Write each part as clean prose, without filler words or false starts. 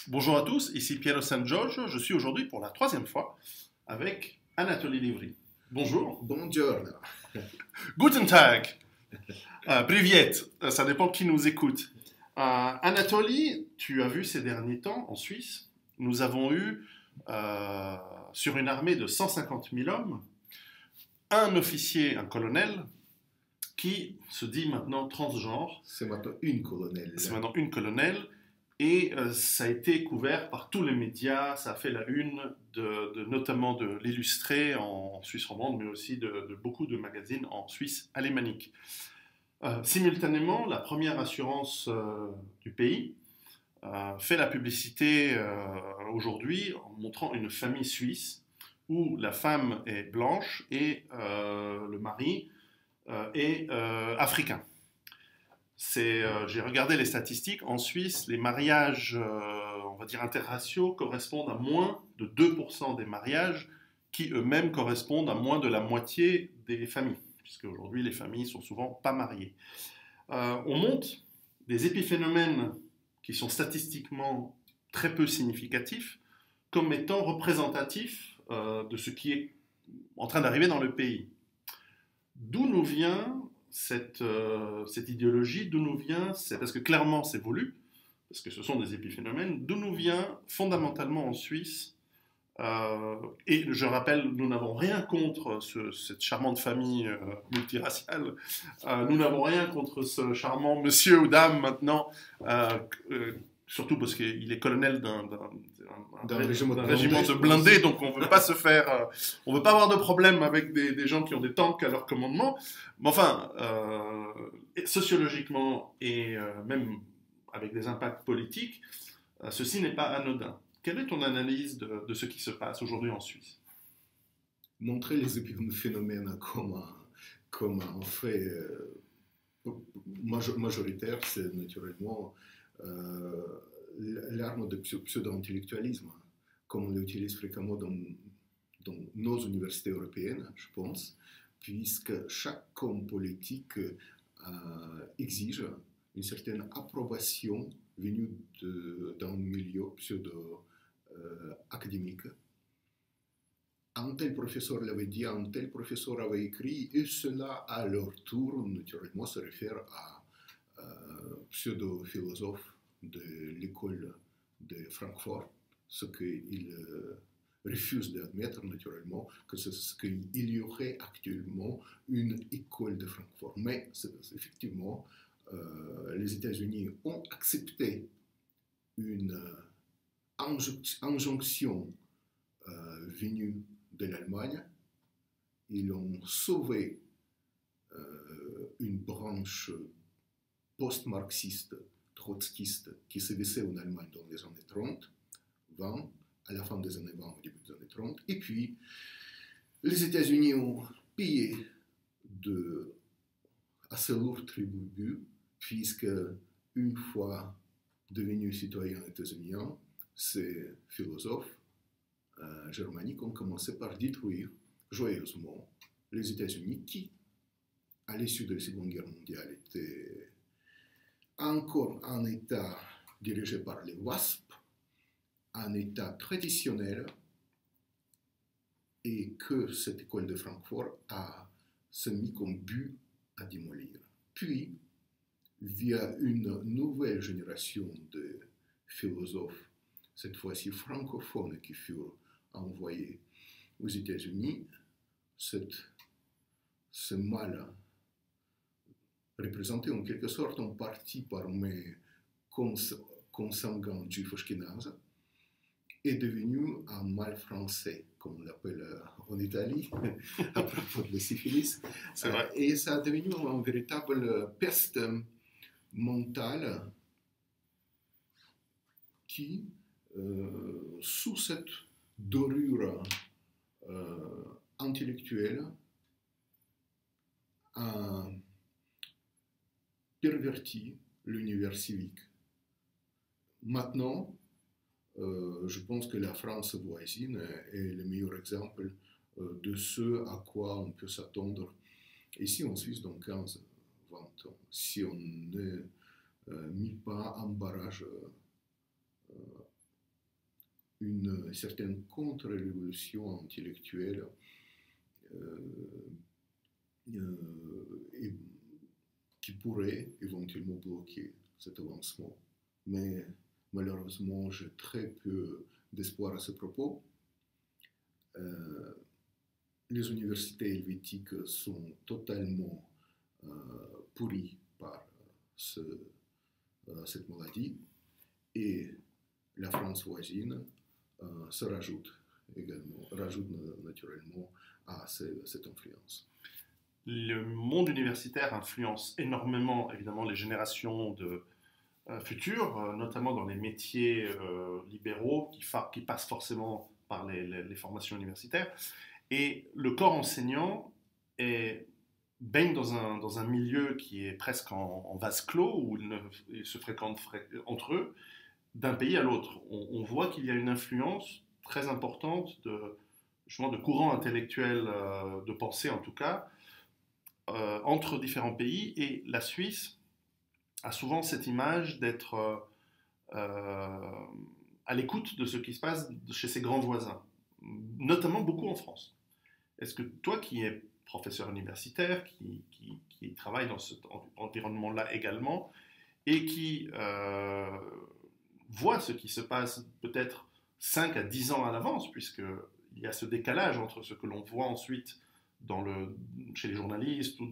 Bonjour à tous, ici Piero San Giorgio. Je suis aujourd'hui pour la troisième fois avec Anatoly Livry. Bonjour. Buongiorno. Guten Tag. Privyet. Ça dépend qui nous écoute. Anatoly, tu as vu ces derniers temps en Suisse, nous avons eu sur une armée de 150 000 hommes un officier, un colonel, qui se dit maintenant transgenre. C'est maintenant une colonelle. C'est maintenant une colonelle. Et ça a été couvert par tous les médias, ça a fait la une, notamment de l'Illustré en Suisse romande, mais aussi de beaucoup de magazines en Suisse alémanique. Simultanément, la première assurance du pays fait la publicité aujourd'hui en montrant une famille suisse où la femme est blanche et le mari est africain. J'ai regardé les statistiques. En Suisse, les mariages, on va dire interraciaux, correspondent à moins de 2% des mariages qui eux-mêmes correspondent à moins de la moitié des familles, puisque aujourd'hui les familles sont souvent pas mariées. On monte des épiphénomènes qui sont statistiquement très peu significatifs comme étant représentatifs de ce qui est en train d'arriver dans le pays. D'où nous vient cette idéologie, d'où nous vient, parce que clairement c'est voulu, parce que ce sont des épiphénomènes, d'où nous vient fondamentalement en Suisse, et je rappelle, nous n'avons rien contre cette charmante famille multiraciale, nous n'avons rien contre ce charmant monsieur ou dame maintenant, surtout parce qu'il est colonel d'un régiment de blindés, donc on ne veut pas se faire, on veut pas avoir de problème avec des gens qui ont des tanks à leur commandement. Mais enfin, sociologiquement et même avec des impacts politiques, ceci n'est pas anodin. Quelle est ton analyse de ce qui se passe aujourd'hui en Suisse? Montrer les épiphénomènes comme un fait majoritaire, c'est naturellement l'arme de pseudo-intellectualisme, comme on l'utilise fréquemment dans nos universités européennes, je pense, puisque chaque homme politique exige une certaine approbation venue d'un milieu pseudo-académique. Un tel professeur l'avait dit, un tel professeur avait écrit, et cela, à leur tour, naturellement, se réfère à pseudo-philosophes de l'école de Francfort, ce qu'ils refusent d'admettre, naturellement, qu'il y aurait actuellement une école de Francfort. Mais, effectivement, les États-Unis ont accepté une injonction venue de l'Allemagne. Ils ont sauvé une branche post-marxiste, trotskiste, qui se laissait en Allemagne dans les années 30, 20, à la fin des années 20, au début des années 30. Et puis, les États-Unis ont payé assez lourd tribut, puisque une fois devenus citoyens états-uniens, ces philosophes germaniques ont commencé par détruire joyeusement les États-Unis qui, à l'issue de la Seconde Guerre mondiale, étaient encore un État dirigé par les WASP, un État traditionnel, et que cette école de Francfort a se mis comme but à démolir. Puis, via une nouvelle génération de philosophes, cette fois-ci francophones, qui furent envoyés aux États-Unis, ce mal, représenté en quelque sorte en partie par mes consanguins juifs ashkénazes, est devenu un mal français, comme on l'appelle en Italie, à propos de la syphilis. C'est vrai. Et ça a devenu une véritable peste mentale qui, sous cette dorure intellectuelle, a perverti l'univers civique. Maintenant, je pense que la France voisine est le meilleur exemple de ce à quoi on peut s'attendre ici en Suisse dans 15-20 ans, si on ne mit pas un barrage une certaine contre-révolution intellectuelle et qui pourrait éventuellement bloquer cet avancement. Mais malheureusement, j'ai très peu d'espoir à ce propos. Les universités helvétiques sont totalement pourries par cette maladie et la France voisine se rajoute naturellement à cette influence. Le monde universitaire influence énormément, évidemment, les générations futures, notamment dans les métiers libéraux qui passent forcément par les formations universitaires. Et le corps enseignant baigne dans un milieu qui est presque en vase clos, où ils se fréquentent entre eux, d'un pays à l'autre. On voit qu'il y a une influence très importante justement de courants intellectuels, de pensée en tout cas, entre différents pays. Et la Suisse a souvent cette image d'être à l'écoute de ce qui se passe chez ses grands voisins, notamment beaucoup en France. Est-ce que toi qui es professeur universitaire, qui travaille dans cet environnement-là également, et qui voit ce qui se passe peut-être 5 à 10 ans à l'avance, puisqu'il y a ce décalage entre ce que l'on voit ensuite chez les journalistes ou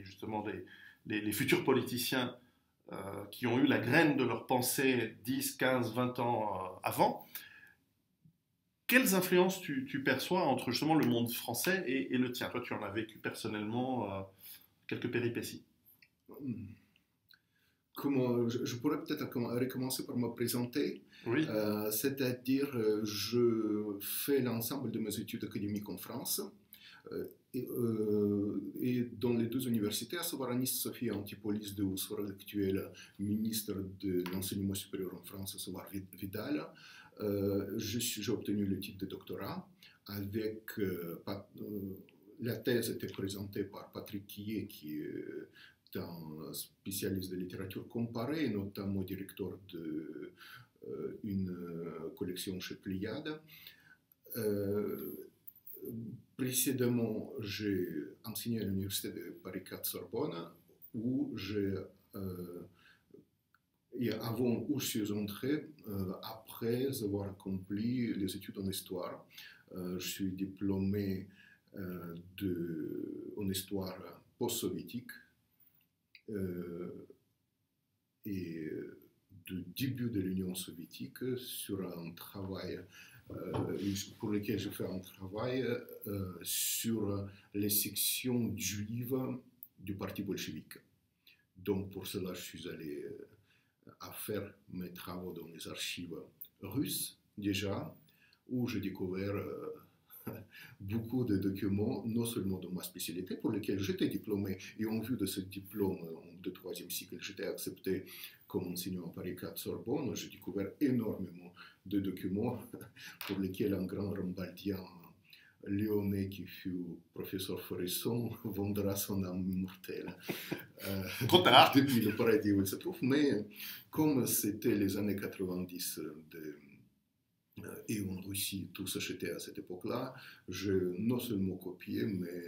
justement les futurs politiciens qui ont eu la graine de leur pensée 10, 15, 20 ans avant. Quelles influences tu perçois entre justement le monde français et le tien? Toi, tu en as vécu personnellement quelques péripéties. Je pourrais peut-être recommencer par me présenter. Oui. C'est-à-dire, je fais l'ensemble de mes études académiques en France. Et dans les deux universités, à savoir à Nice-Sophie Antipolis, où sera l'actuel ministre de l'enseignement supérieur en France, à savoir Vidal, j'ai obtenu le titre de doctorat avec la thèse était présentée par Patrick Quillet, qui est un spécialiste de littérature comparée, notamment directeur d'une collection chez Pléiade. Précédemment, j'ai enseigné à l'université de Paris 4 Sorbonne, où où je suis entré après avoir accompli les études en histoire. Je suis diplômé en histoire post-soviétique et du début de l'Union soviétique sur un travail pour lequel je fais un travail sur les sections juives du parti bolchevique. Donc pour cela, je suis allé à faire mes travaux dans les archives russes déjà, où j'ai découvert beaucoup de documents, non seulement de ma spécialité, pour lesquels j'étais diplômé, et en vue de ce diplôme de troisième cycle, j'étais accepté comme enseignant à Paris 4 Sorbonne. J'ai découvert énormément de documents pour lesquels un grand rambaldien lyonnais qui fut professeur Foresson vendra son âme immortelle depuis le paradis où il se trouve. Mais comme c'était les années 90 et en Russie, tout s'achetait à cette époque-là, j'ai non seulement copié, mais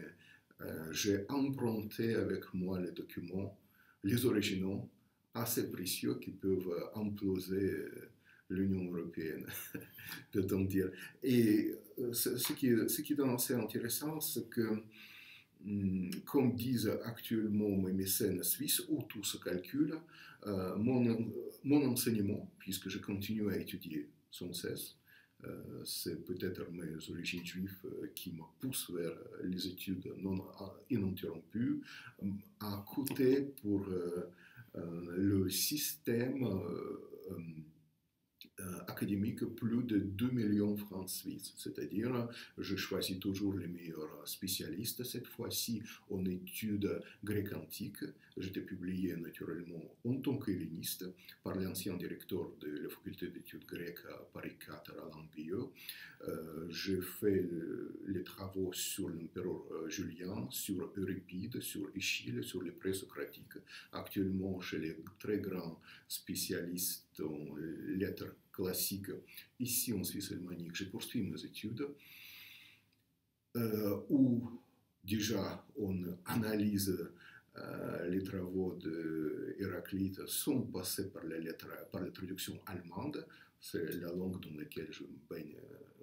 j'ai emprunté avec moi les documents, les originaux, assez précieux qui peuvent imploser l'Union européenne, peut-on dire. Et ce qui est assez intéressant, c'est que, comme disent actuellement mes mécènes suisses, où tout se calcule, mon enseignement, puisque je continue à étudier sans cesse, c'est peut-être mes origines juives qui me poussent vers les études non ininterrompues, a coûté pour le système académique plus de 2 millions de francs suisses. C'est-à-dire, je choisis toujours les meilleurs spécialistes. Cette fois-ci, en études grecques antiques, j'étais publié naturellement en tant qu'helléniste par l'ancien directeur de la faculté d'études grecques à Paris 4, Alain Billot. J'ai fait les travaux sur l'empereur Julien, sur Euripide, sur Échille, sur les présocratiques. Actuellement, chez les très grands spécialistes en lettres classique ici en Suisse alémanique. J'ai poursuivi mes études où déjà on analyse les travaux d'Héraclite sont passés par la traduction allemande. C'est la langue dans laquelle je me baigne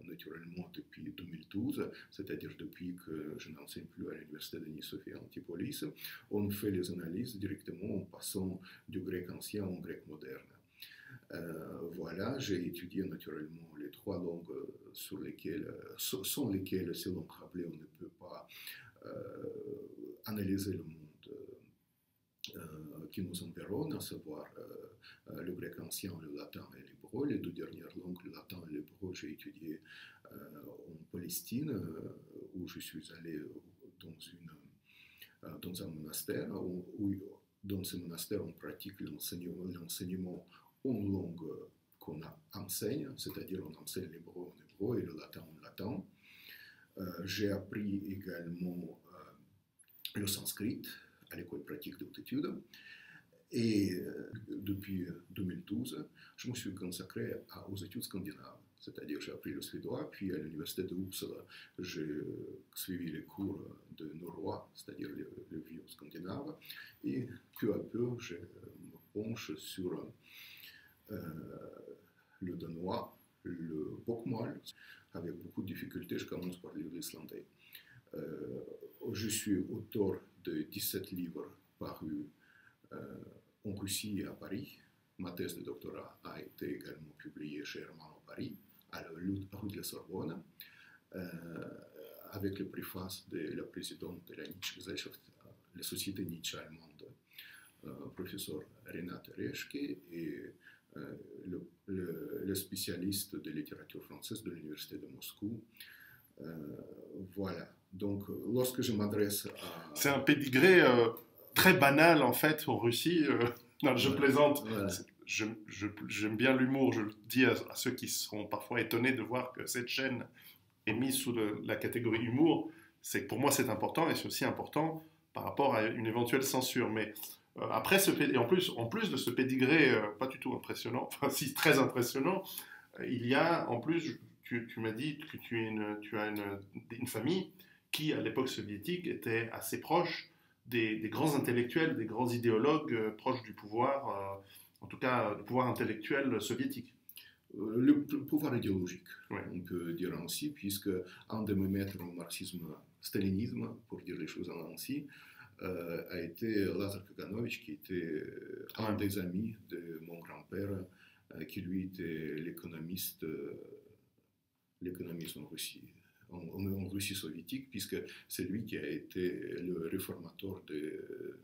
naturellement depuis 2012, c'est-à-dire depuis que je n'enseigne plus à l'université de Nice-Sophie Antipolis. On fait les analyses directement en passant du grec ancien au grec moderne. Voilà, j'ai étudié naturellement les trois langues sans lesquelles, selon Rabelais, on ne peut pas analyser le monde qui nous environne, à savoir le grec ancien, le latin et l'hébreu. Les deux dernières langues, le latin et l'hébreu, j'ai étudié en Palestine, où je suis allé dans un monastère, dans ce monastère on pratique l'enseignement en langue qu'on enseigne, c'est-à-dire on enseigne l'hébreu en hébreu et le latin en latin. J'ai appris également le sanskrit à l'école pratique de haute étude. Et depuis 2012, je me suis consacré aux études scandinaves. C'est-à-dire j'ai appris le suédois, puis à l'université de Uppsala, j'ai suivi les cours de norrois, c'est-à-dire le vieux scandinave. Et peu à peu, je me penche sur le danois, le bokmål. Avec beaucoup de difficultés, je commence par l'islandais. Je suis auteur de 17 livres parus en Russie et à Paris. Ma thèse de doctorat a été également publiée chez Hermann à Paris, à la rue de la Sorbonne, avec le préface de la présidente de la Nietzsche-Gesellschaft, la société Nietzsche allemande, professeur Renate Reschke, et le spécialiste de littérature française de l'université de Moscou. Voilà. Donc, lorsque je m'adresse à... C'est un pédigré très banal, en fait, en Russie. Non, je plaisante. Voilà. J'aime bien l'humour. Je le dis à ceux qui seront parfois étonnés de voir que cette chaîne est mise sous la catégorie humour. C'est que pour moi, c'est important, et c'est aussi important par rapport à une éventuelle censure. Mais après, en plus de ce pédigré pas du tout impressionnant, enfin si très impressionnant, il y a en plus, tu m'as dit que tu as une famille qui, à l'époque soviétique, était assez proche des grands intellectuels, des grands idéologues proches du pouvoir, en tout cas du pouvoir intellectuel soviétique. Le pouvoir idéologique, Ouais. on peut dire ainsi, puisque un de mes maîtres en marxisme-stalinisme, pour dire les choses ainsi, a été Lazar Kaganovich, qui était un des amis de mon grand-père, qui lui était l'économiste en Russie. En Russie soviétique, puisque c'est lui qui a été le réformateur de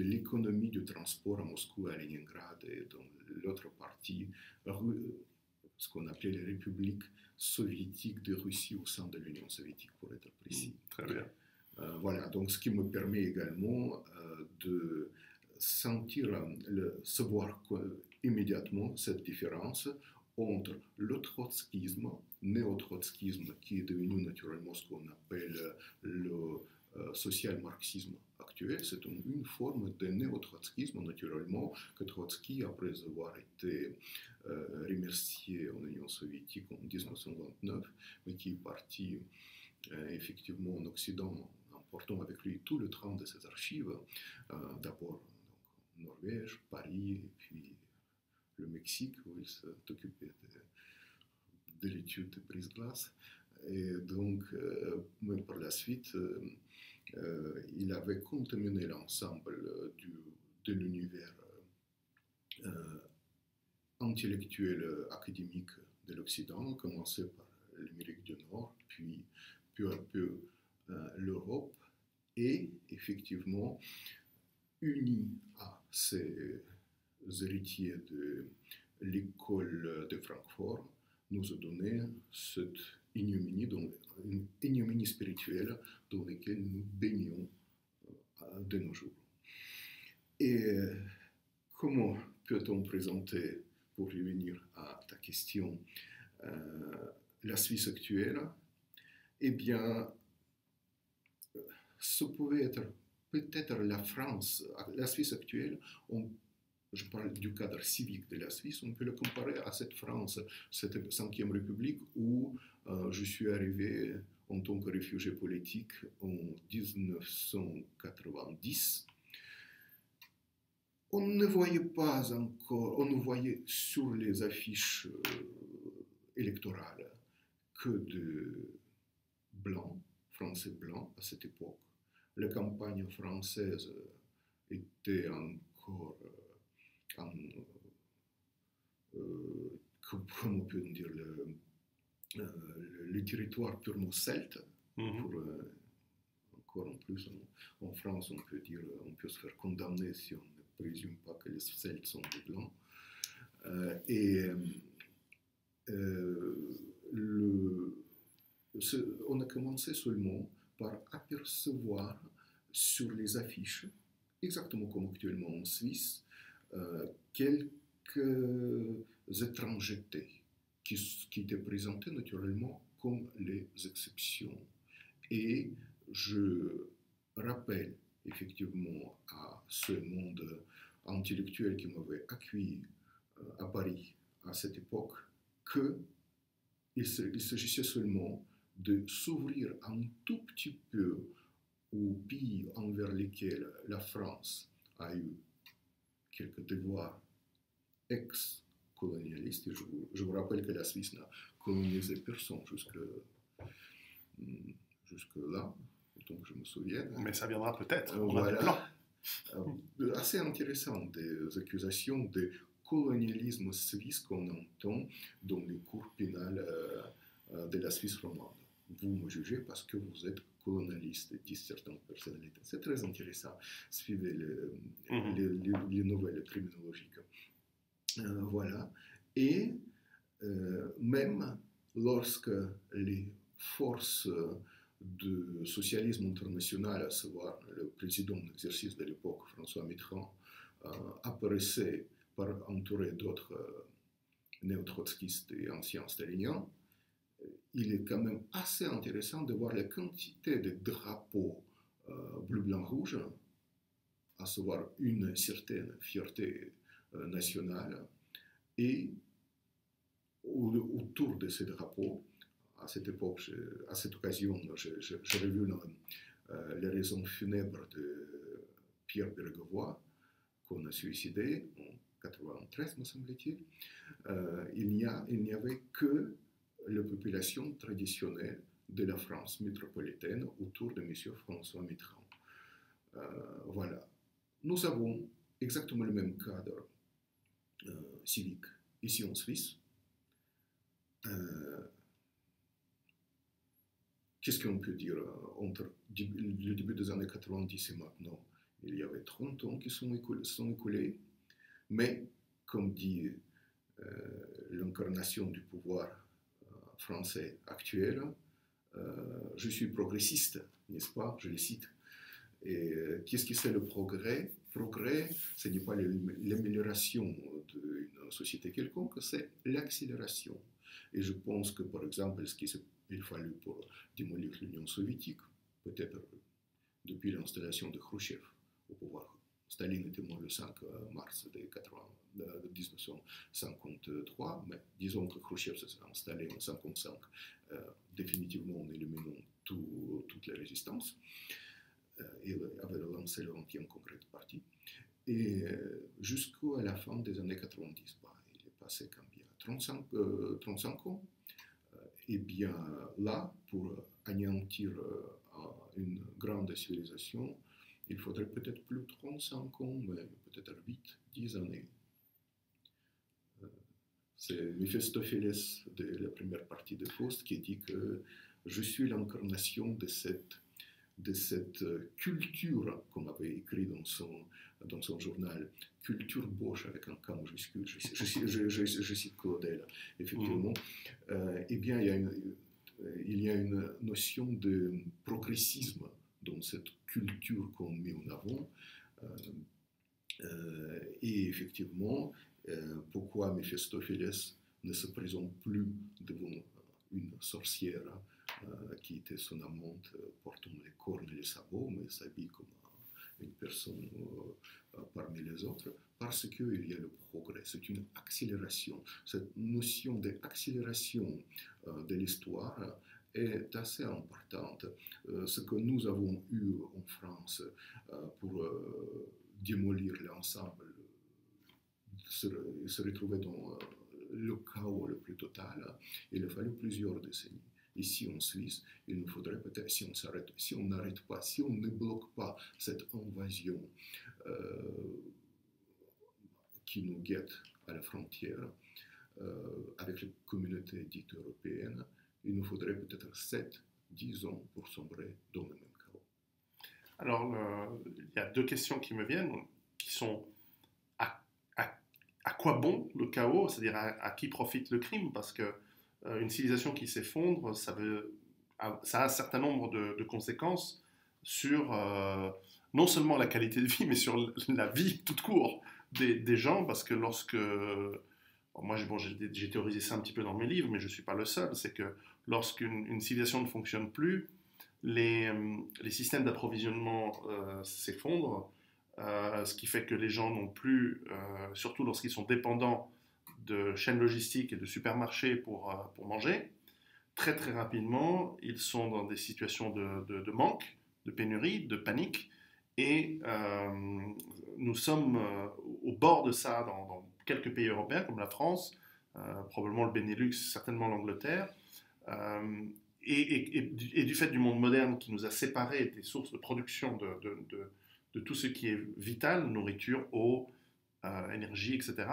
l'économie du transport à Moscou, à Leningrad et dans l'autre partie, ce qu'on appelait les républiques soviétiques de Russie au sein de l'Union soviétique, pour être précis. Très bien. Voilà, donc ce qui me permet également de savoir immédiatement cette différence entre le trotskisme, néo-trotskisme, qui est devenu naturellement ce qu'on appelle le social-marxisme actuel. C'est une forme de néo-trotskisme, naturellement, que Trotsky, après avoir été remercié en Union soviétique en 1929, mais qui est parti effectivement en Occident, emportant avec lui tout le train de ses archives, d'abord Norvège, Paris, et puis le Mexique, où il s'est occupé de l'étude de brise-glace. Et donc, mais par la suite, il avait contaminé l'ensemble de l'univers intellectuel académique de l'Occident, commencé par l'Amérique du Nord, puis peu à peu l'Europe, et effectivement uni à ces héritiers de l'école de Francfort, nous a donné cette ignominie, une ignominie spirituelle dans laquelle nous baignons de nos jours. Et comment peut-on présenter, pour revenir à ta question, la Suisse actuelle? Eh bien, ce pouvait être peut-être la France, la Suisse actuelle, on je parle du cadre civique de la Suisse, on peut le comparer à cette France, cette Cinquième République où je suis arrivé en tant que réfugié politique en 1990. On ne voyait pas encore, on ne voyait sur les affiches électorales que de blancs, français blancs à cette époque. La campagne française était encore comment on peut dire, le territoire purement celte. Pour, encore en plus, en France, on peut se faire condamner si on ne présume pas que les Celtes sont des Blancs. On a commencé seulement par apercevoir sur les affiches, exactement comme actuellement en Suisse, quelques étrangetés qui étaient présentées naturellement comme les exceptions. Et je rappelle effectivement à ce monde intellectuel qui m'avait accueilli à Paris à cette époque qu'il s'agissait seulement de s'ouvrir un tout petit peu aux pays envers lesquels la France a eu quelques devoirs ex-colonialistes. Et je vous rappelle que la Suisse n'a colonisé personne jusque-là, autant que je me souvienne. Mais ça viendra peut-être, on a des plans. Assez intéressant, des accusations de colonialisme suisse qu'on entend dans les cours pénales de la Suisse romande. Vous me jugez parce que vous êtes colonialiste, disent certaines personnalités. C'est très intéressant. Suivez les nouvelles criminologiques. Voilà. Et même lorsque les forces du socialisme international, à savoir le président en exercice de l'époque, François Mitterrand, apparaissait par entouré d'autres néo-trotskistes et anciens staliniens, il est quand même assez intéressant de voir la quantité de drapeaux bleu, blanc, rouge, à savoir une certaine fierté nationale, et autour de ces drapeaux, à cette époque, à cette occasion, j'ai revu les raisons funèbres de Pierre Bérégovoy, qu'on a suicidé en 1993, me semble-t-il. Il n'y avait que la population traditionnelle de la France métropolitaine autour de M. François Mitterrand. Voilà. Nous avons exactement le même cadre civique ici en Suisse. Qu'est-ce qu'on peut dire entre le début des années 90 et maintenant? Il y avait 30 ans qui sont écoulés, mais comme dit l'incarnation du pouvoir français actuel, je suis progressiste, n'est-ce pas? Je le cite. Et qu'est-ce que c'est le progrès? Progrès, ce n'est pas l'amélioration d'une société quelconque, c'est l'accélération. Et je pense que, par exemple, ce qu'il fallu pour démolir l'Union soviétique, peut-être depuis l'installation de Khrouchtchev au pouvoir. Staline était mort le 5 mars 1953, mais disons que Khrouchtchev s'est installé en 1955, définitivement en éliminant toute la résistance. Il avait lancé le 20e congrès de parti. Et jusqu'à la fin des années 90, il est passé combien 35 ans. Et bien là, pour anéantir une grande civilisation, il faudrait peut-être plus de 35 ans, mais peut-être 8-10 années. C'est Méphistophélès de la première partie de Faust qui dit que je suis l'incarnation de cette culture, comme avait écrit dans son journal, culture Bosch avec un K majuscule, je cite Claudel, effectivement. Eh bien, il y a une notion de progressisme dans cette culture qu'on met en avant. Et effectivement, pourquoi Méphistophélès ne se présente plus devant une sorcière qui était son amante, portant les cornes et les sabots, mais s'habille comme une personne parmi les autres, parce qu'il y a le progrès. C'est une accélération. Cette notion d'accélération de l'histoire est assez importante. Ce que nous avons eu en France pour démolir l'ensemble, se retrouver dans le chaos le plus total, il a fallu plusieurs décennies. Ici en Suisse, il nous faudrait peut-être, si on n'arrête pas, si on ne bloque pas cette invasion qui nous guette à la frontière avec les communautés dites européennes, il nous faudrait peut-être 7-10 ans pour sombrer dans le même chaos. Alors, il y a deux questions qui me viennent, qui sont à quoi bon le chaos, c'est-à-dire à qui profite le crime, parce que une civilisation qui s'effondre, ça a un certain nombre de conséquences sur non seulement la qualité de vie, mais sur la vie toute court des gens, parce que lorsque... Moi, j'ai théorisé ça un petit peu dans mes livres, mais je ne suis pas le seul, c'est que lorsqu'une civilisation ne fonctionne plus, les systèmes d'approvisionnement s'effondrent, ce qui fait que les gens n'ont plus, surtout lorsqu'ils sont dépendants de chaînes logistiques et de supermarchés pour manger, très très rapidement, ils sont dans des situations de manque, de pénurie, de panique, et nous sommes au bord de ça dans quelques pays européens comme la France, probablement le Benelux, certainement l'Angleterre, et du fait du monde moderne qui nous a séparés des sources de production de tout ce qui est vital, nourriture, eau, énergie, etc.,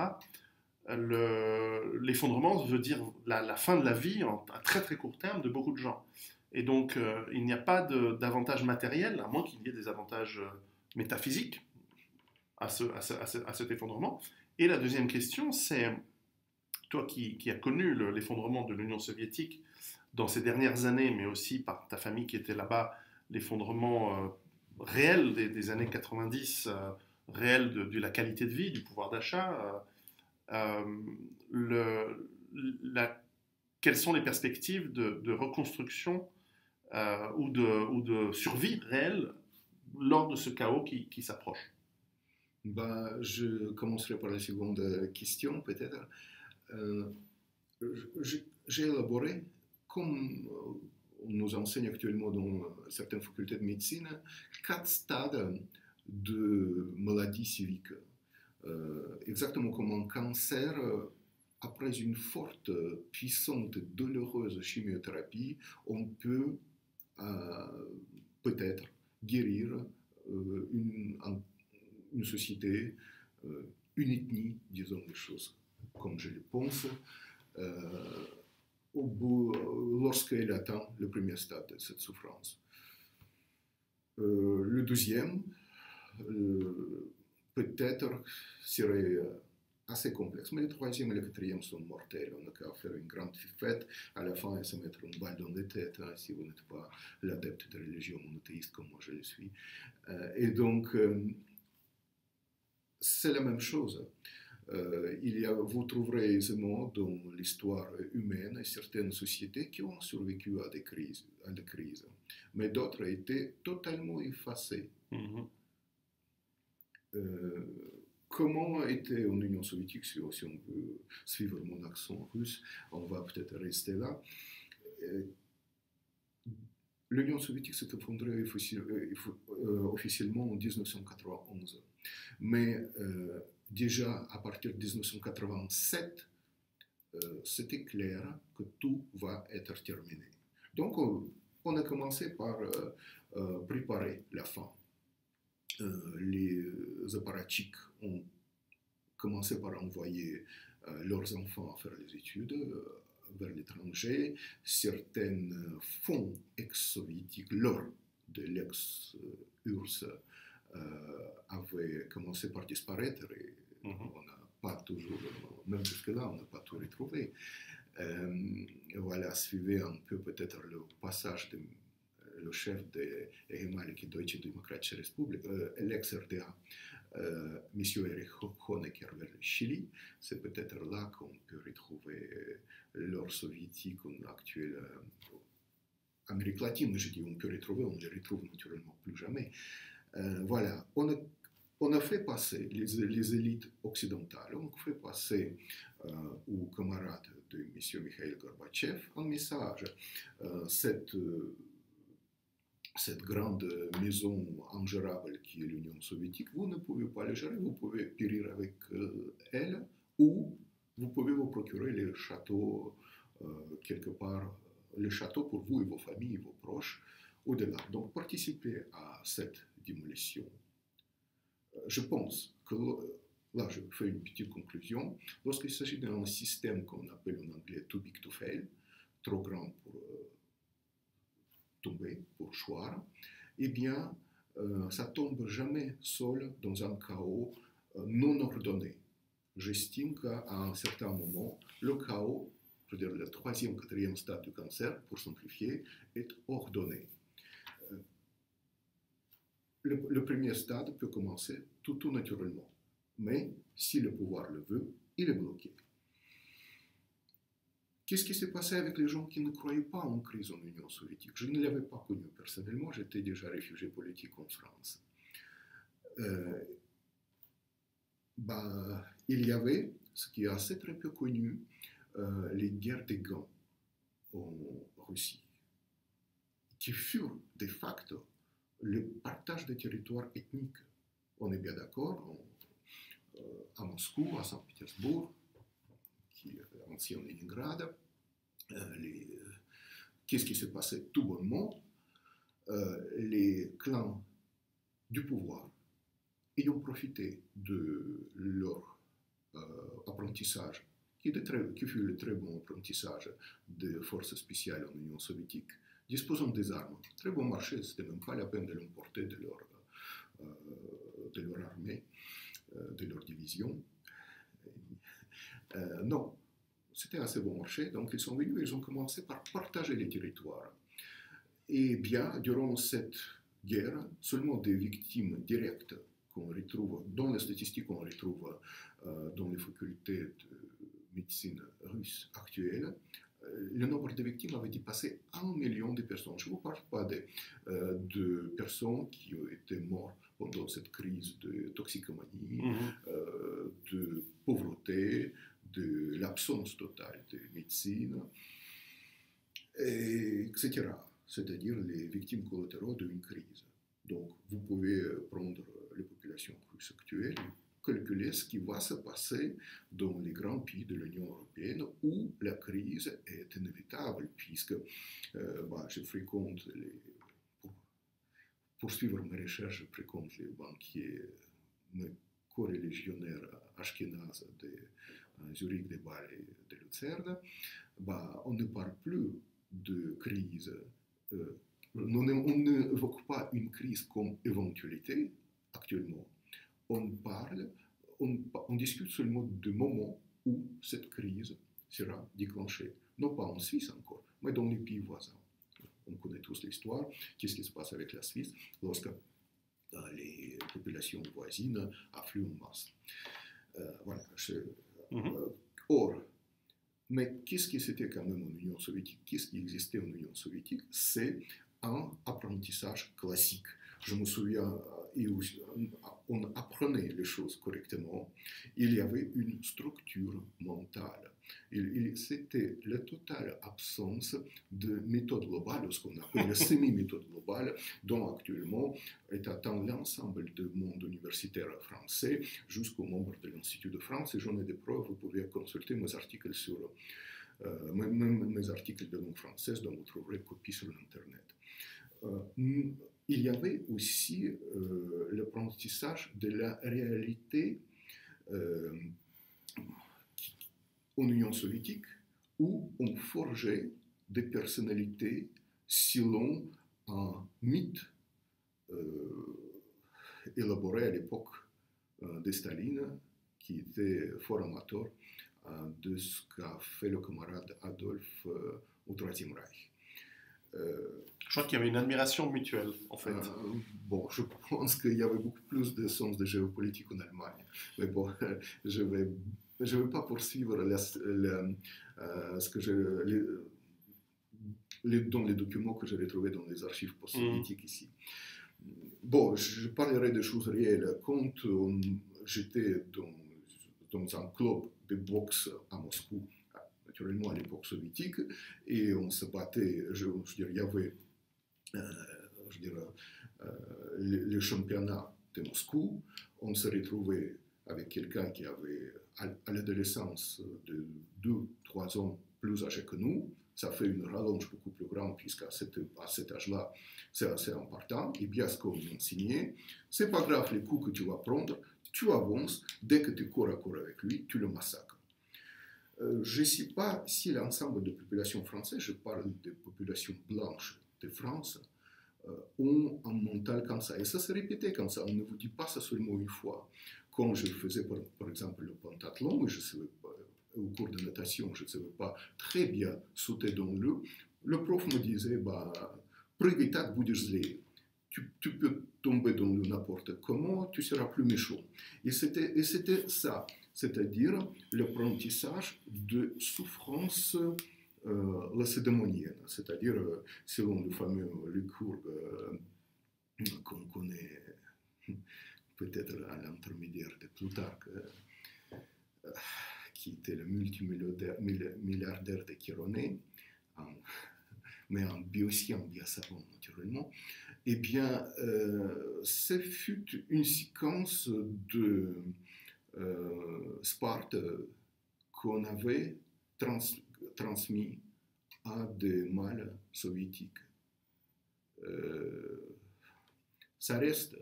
l'effondrement veut dire la fin de la vie à très très court terme de beaucoup de gens. Et donc, il n'y a pas d'avantage matériel, à moins qu'il y ait des avantages métaphysiques à cet effondrement. Et la deuxième question, c'est, toi qui as connu l'effondrement de l'Union soviétique dans ces dernières années, mais aussi par ta famille qui était là-bas, l'effondrement réel des années 90, réel de la qualité de vie, du pouvoir d'achat, quelles sont les perspectives de reconstruction ou de survie réelle lors de ce chaos qui s'approche? Je commencerai par la seconde question, peut-être. J'ai élaboré, comme on nous enseigne actuellement dans certaines facultés de médecine, 4 stades de maladie civique. Exactement comme un cancer, après une forte, puissante, douloureuse chimiothérapie, on peut peut-être guérir une société, une ethnie, disons les choses comme je le pense, lorsqu'elle atteint le premier stade de cette souffrance. Le deuxième, peut-être, serait assez complexe, mais le troisième et le quatrième sont mortels. On n'a qu'à faire une grande fête à la fin et se mettre une balle dans la tête, hein, si vous n'êtes pas l'adepte de religion monothéiste comme moi je le suis. Et donc, c'est la même chose. Vous trouverez aisément dans l'histoire humaine certaines sociétés qui ont survécu à des crises, mais d'autres étaient totalement effacées. Comment était en Union soviétique, si on veut suivre mon accent russe, on va peut-être rester là. L'Union soviétique s'est effondrée officiellement en 1991. Mais déjà à partir de 1987, c'était clair que tout va être terminé. Donc on a commencé par préparer la fin. Les apparatchiks ont commencé par envoyer leurs enfants faire les études vers l'étranger. Certains fonds ex-soviétiques, lors de l'ex-URSS, avaient commencé par disparaître et on n'a pas toujours, même jusque-là, on n'a pas tout retrouvé. Voilà, suivait un peu peut-être le passage de le chef de ehemalige Deutsche Demokratische Republik, l'ex-RDA, M. Erich Honecker vers le Chili. C'est peut-être là qu'on peut retrouver l'or soviétique en actuelle Amérique latine. Je dis on peut retrouver, on ne les retrouve naturellement plus jamais. Voilà, on a fait passer, les élites occidentales, on a fait passer aux camarades de M. Mikhail Gorbatchev un message. Cette grande maison ingérable qui est l'Union soviétique, vous ne pouvez pas la gérer, vous pouvez périr avec elle, ou vous pouvez vous procurer les châteaux quelque part, les châteaux pour vous et vos familles et vos proches au-delà. Donc participer à cette démolition. Je pense que, là je fais une petite conclusion, lorsqu'il s'agit d'un système qu'on appelle en anglais too big to fail, trop grand pour tomber, pour choir, eh bien, ça tombe jamais seul dans un chaos non ordonné. J'estime qu'à un certain moment, le chaos, je veux dire le troisième, quatrième stade du cancer, pour simplifier, est ordonné. Le premier stade peut commencer tout naturellement, mais si le pouvoir le veut, il est bloqué. Qu'est-ce qui s'est passé avec les gens qui ne croyaient pas en crise en Union soviétique? Je ne l'avais pas connu personnellement, j'étais déjà réfugié politique en France. Il y avait, ce qui est assez très peu connu, les guerres des gants en Russie, qui furent de facto le partage des territoires ethniques. On est bien d'accord, à Moscou, à Saint-Pétersbourg, qui est ancien Leningrad, qu'est-ce qui s'est passé tout bonnement? Les clans du pouvoir, ayant profité de leur apprentissage, qui fut le très bon apprentissage des forces spéciales en Union soviétique, disposant des armes, très bon marché, ce n'était même pas la peine de l'emporter de leur armée, de leur division. Non, c'était assez bon marché, donc ils sont venus, ils ont commencé par partager les territoires. Et bien, durant cette guerre, seulement des victimes directes qu'on retrouve, dans les statistiques qu'on retrouve dans les facultés de médecine russes actuelles, le nombre de victimes avait dépassé 1 million de personnes. Je ne vous parle pas de personnes qui ont été mortes pendant cette crise de toxicomanie, de pauvreté, de l'absence totale de médecine, etc. C'est-à-dire les victimes collatérales d'une crise. Donc, vous pouvez prendre les populations russes actuelles, calculer ce qui va se passer dans les grands pays de l'Union européenne où la crise est inévitable, puisque je fréquente, pour suivre mes recherches, je fréquente les banquiers, mes co-religionnaires ashkénazes de Zurich, de Bâle et de Lucerne. On ne parle plus de crise. On n'évoque pas une crise comme éventualité actuellement. On discute seulement du moment où cette crise sera déclenchée. Non pas en Suisse encore, mais dans les pays voisins. On connaît tous l'histoire. Qu'est-ce qui se passe avec la Suisse lorsque les populations voisines affluent en masse? Voilà. Or, mais qu'est-ce qui c'était quand même en Union soviétique? Qu'est-ce qui existait en Union soviétique? C'est un apprentissage classique. Je me souviens, on apprenait les choses correctement. Il y avait une structure mentale. C'était la totale absence de méthode globale, ce qu'on appelle la semi-méthode globale, dont actuellement est atteint l'ensemble du monde universitaire français jusqu'aux membres de l'Institut de France. Et j'en ai des preuves, vous pouvez consulter mes articles mes articles de langue française, dont vous trouverez copie sur l'Internet. Il y avait aussi l'apprentissage de la réalité en Union soviétique, où on forgeait des personnalités selon un mythe élaboré à l'époque de Staline, qui était fort amateur de ce qu'a fait le camarade Adolphe au Troisième Reich. Je crois qu'il y avait une admiration mutuelle, en fait. Je pense qu'il y avait beaucoup plus de sens de géopolitique en Allemagne. Mais bon, je vais pas poursuivre ce que dans les documents que j'ai retrouvés dans les archives post-soviétiques ici. Bon, je parlerai de choses réelles. Quand j'étais dans un club de boxe à Moscou, naturellement à l'époque soviétique, et on se battait, je veux dire, il y avait je dirais, le championnat de Moscou, on se retrouvait avec quelqu'un qui avait à l'adolescence de 2-3 ans plus âgé que nous. Ça fait une rallonge beaucoup plus grande puisqu'à cet âge-là, c'est assez important. Et bien ce qu'on enseignait, c'est pas grave les coups que tu vas prendre, tu avances, dès que tu cours à court avec lui, tu le massacres. Je ne sais pas si l'ensemble de la population française, je parle de population blanche de France, ont un mental comme ça. Et ça se répétait comme ça. On ne vous dit pas ça seulement une fois. Quand je faisais, par exemple, le pentathlon, au cours de natation, je ne savais pas très bien sauter dans l'eau. Le prof me disait, bah, prыгай так будешь злее. Tu peux tomber dans l'eau n'importe comment, tu seras plus méchant. Et c'était ça, c'est-à-dire l'apprentissage de souffrance lacédémonienne, c'est-à-dire, selon le fameux Lycurgue qu'on connaît peut-être à l'intermédiaire de Plutarque, qui était le multimilliardaire de Chironée, mais un biocien, bien savant naturellement, eh bien, ce fut une séquence de Sparte qu'on avait transmis à des mâles soviétiques. Ça reste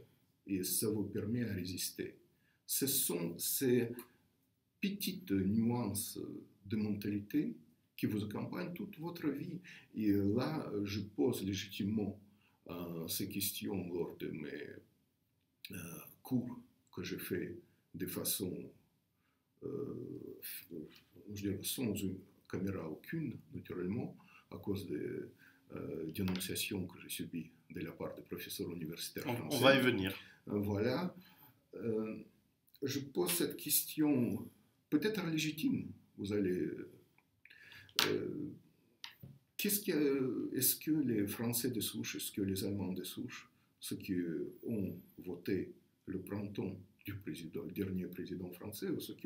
et ça vous permet à résister. Ce sont ces petites nuances de mentalité qui vous accompagnent toute votre vie. Et là, je pose légitimement ces questions lors de mes cours que je fais de façon, je dirais, sans une caméra aucune, naturellement, à cause des dénonciations que j'ai subies de la part des professeurs universitaires français. On va y venir. Voilà. Je pose cette question peut-être légitime. Vous allez... est-ce que les Français de souche, est-ce que les Allemands de souche, ceux qui ont voté le printemps du dernier président français, ou ceux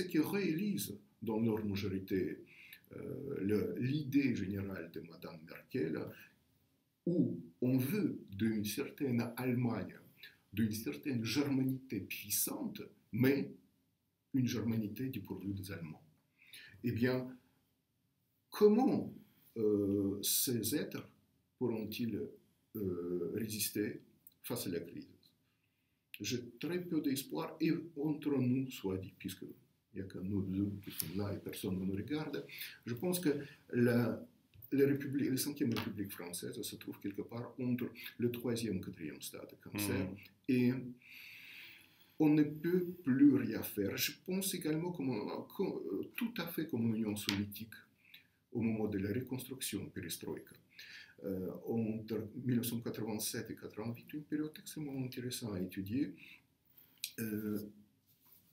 qui réalisent dans leur majorité l'idée générale de Mme Merkel, où on veut d'une certaine Allemagne, d'une certaine germanité puissante, mais une germanité dépourvue des Allemands. Eh bien, comment ces êtres pourront-ils résister face à la crise? J'ai très peu d'espoir, et entre nous, soit dit, puisqu'il n'y a que nous deux qui sommes là et personne ne nous regarde, je pense que la 5e République française se trouve quelque part entre le 3e et 4e stade de cancer, et on ne peut plus rien faire. Je pense également tout à fait comme l'Union soviétique au moment de la reconstruction perestroïka. Entre 1987 et 1988, une période extrêmement intéressante à étudier.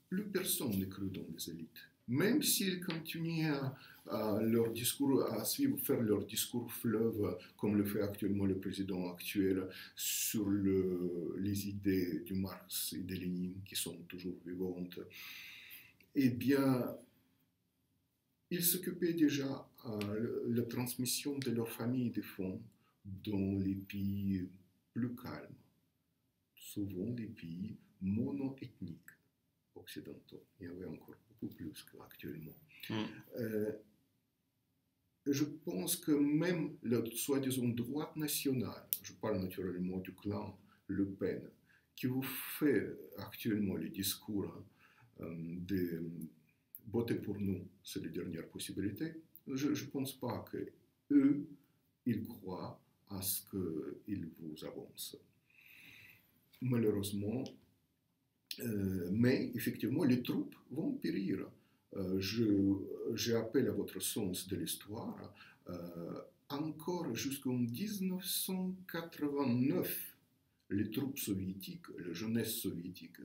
Plus personne ne crut dans les élites. Même s'ils continuaient à faire leur discours fleuve, comme le fait actuellement le président actuel, sur les idées du Marx et de Lénine qui sont toujours vivantes, eh bien, ils s'occupaient déjà de la transmission de leur famille de fonds dans les pays plus calmes, souvent les pays monoethniques occidentaux. Il y avait encore beaucoup plus qu'actuellement. Je pense que même la soi-disant droite nationale, je parle naturellement du clan Le Pen, qui vous fait actuellement les discours de voter pour nous, c'est la dernière possibilité, je ne pense pas qu'eux, ils croient à ce qu'ils vous avancent. Malheureusement, mais effectivement, les troupes vont périr. J'appelle à votre sens de l'histoire. Encore jusqu'en 1989, les troupes soviétiques, la jeunesse soviétique,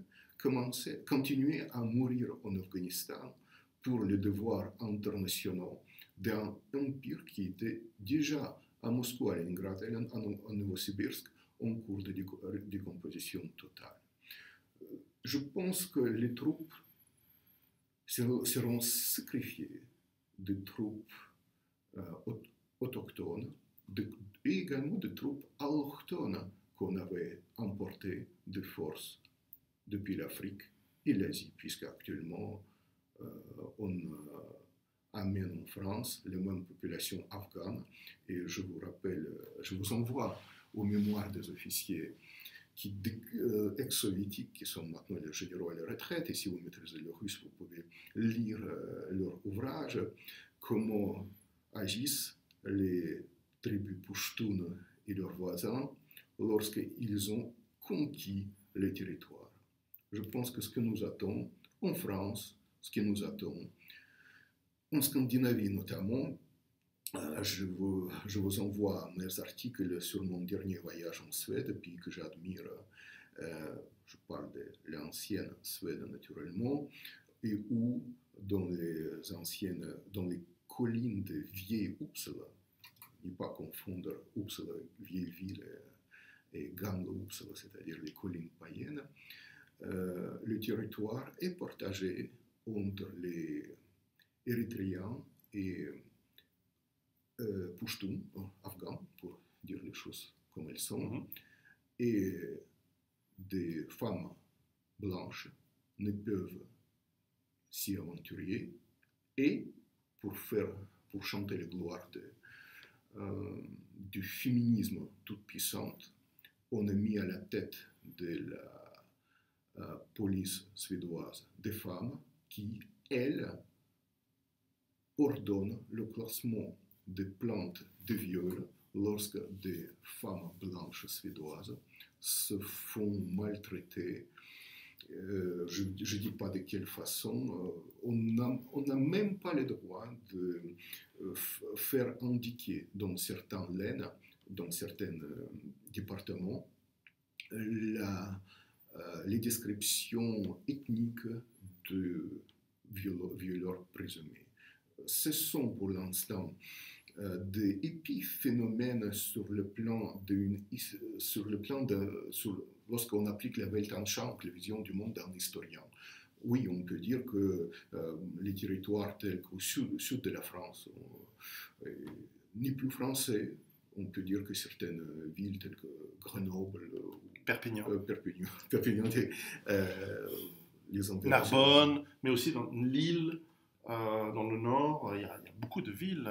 continuaient à mourir en Afghanistan pour les devoirs internationaux d'un empire qui était déjà à Moscou, à Leningrad et en Novosibirsk en cours de décomposition totale. Je pense que les troupes seront sacrifiées de troupes autochtones et également de troupes allochtones qu'on avait importées de force depuis l'Afrique et l'Asie, puisque actuellement on amène en France les mêmes populations afghanes. Et je vous rappelle, je vous envoie aux mémoires des officiers ex-soviétiques qui sont maintenant les généraux à la retraite. Et si vous maîtrisez le russe, vous pouvez lire leur ouvrage, comment agissent les tribus Pashtuns et leurs voisins lorsqu'ils ont conquis les territoires. Je pense que ce que nous attend en France, ce qui nous attend en Scandinavie notamment, je vous envoie mes articles sur mon dernier voyage en Suède, pays que j'admire. Je parle de l'ancienne Suède naturellement, et où dans les collines de vieille Uppsala, ne pas confondre Uppsala, vieille ville, et Gamla Uppsala, c'est-à-dire les collines païennes, le territoire est partagé entre les Érythréens et Pashtuns, afghans, pour dire les choses comme elles sont, et des femmes blanches ne peuvent s'y aventurer, et pour chanter les gloires du féminisme toute puissante, on a mis à la tête de la police suédoise des femmes qui, elles, ordonnent le classement des plaintes de viol lorsque des femmes blanches suédoises se font maltraiter. Je ne dis pas de quelle façon. On n'a même pas le droit de faire indiquer dans certains laines, dans certains départements, les descriptions ethniques de violeurs présumés. Ce sont pour l'instant des épiphénomènes lorsqu'on applique la Weltanschauung, la vision du monde d'un historien. Oui, on peut dire que les territoires tels qu'au sud de la France ni plus français. On peut dire que certaines villes telles que Grenoble, Perpignan, Narbonne, mais aussi dans Lille, dans le nord, il y a beaucoup de villes.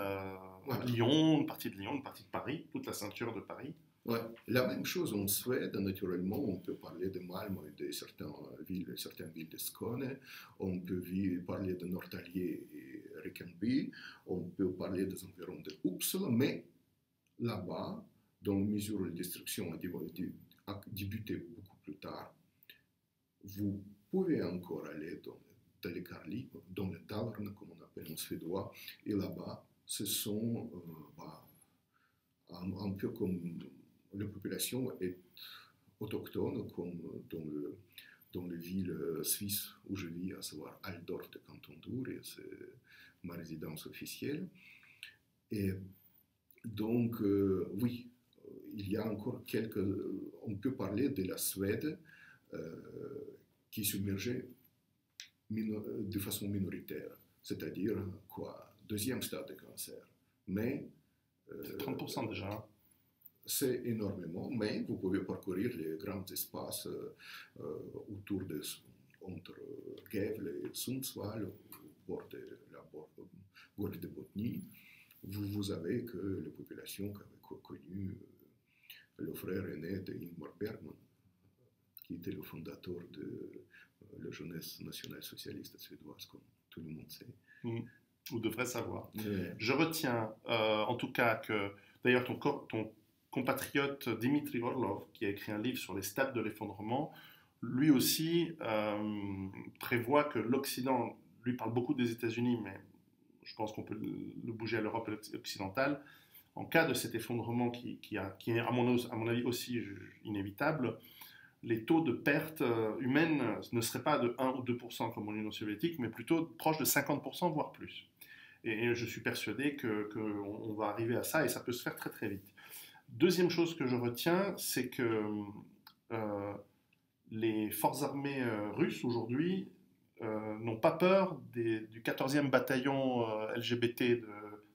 Voilà. Lyon, une partie de Lyon, une partie de Paris, toute la ceinture de Paris. Ouais. La même chose en Suède, naturellement, on peut parler de Malmö et de certaines villes de Skåne, on peut parler de Norrtälje et Rekaby, on peut parler des environs de Uppsala, mais là-bas, dans la mesure où la destruction a débuté beaucoup plus tard, vous pouvez encore aller dans les Karli, dans le Dalarne, comme on appelle en suédois, et là-bas, ce sont un peu comme la population est autochtone, comme dans les villes suisses où je vis, à savoir Altdorf de Canton d'Ur, et c'est ma résidence officielle. Et donc, oui, il y a encore on peut parler de la Suède qui est submergée de façon minoritaire, c'est-à-dire quoi, deuxième stade de cancer. Mais 30% déjà. C'est énormément, mais vous pouvez parcourir les grands espaces entre Gävle et Sundsvall, au bord de la gorge de Botnie. Vous avez que la population qui avait connu le frère aîné de Ingmar Bergman, qui était le fondateur de la jeunesse nationale socialiste suédoise, comme tout le monde sait. Vous devrez savoir. Je retiens en tout cas que, d'ailleurs, ton compatriote Dimitri Orlov, qui a écrit un livre sur les stades de l'effondrement, lui aussi prévoit que l'Occident, lui parle beaucoup des États-Unis, mais je pense qu'on peut le bouger à l'Europe occidentale, en cas de cet effondrement qui est à mon avis aussi inévitable, les taux de pertes humaines ne seraient pas de 1 ou 2% comme en Union soviétique, mais plutôt proche de 50%, voire plus. Et je suis persuadé qu'on va arriver à ça et ça peut se faire très très vite. Deuxième chose que je retiens, c'est que euh, les forces armées russes aujourd'hui n'ont pas peur du 14e bataillon LGBT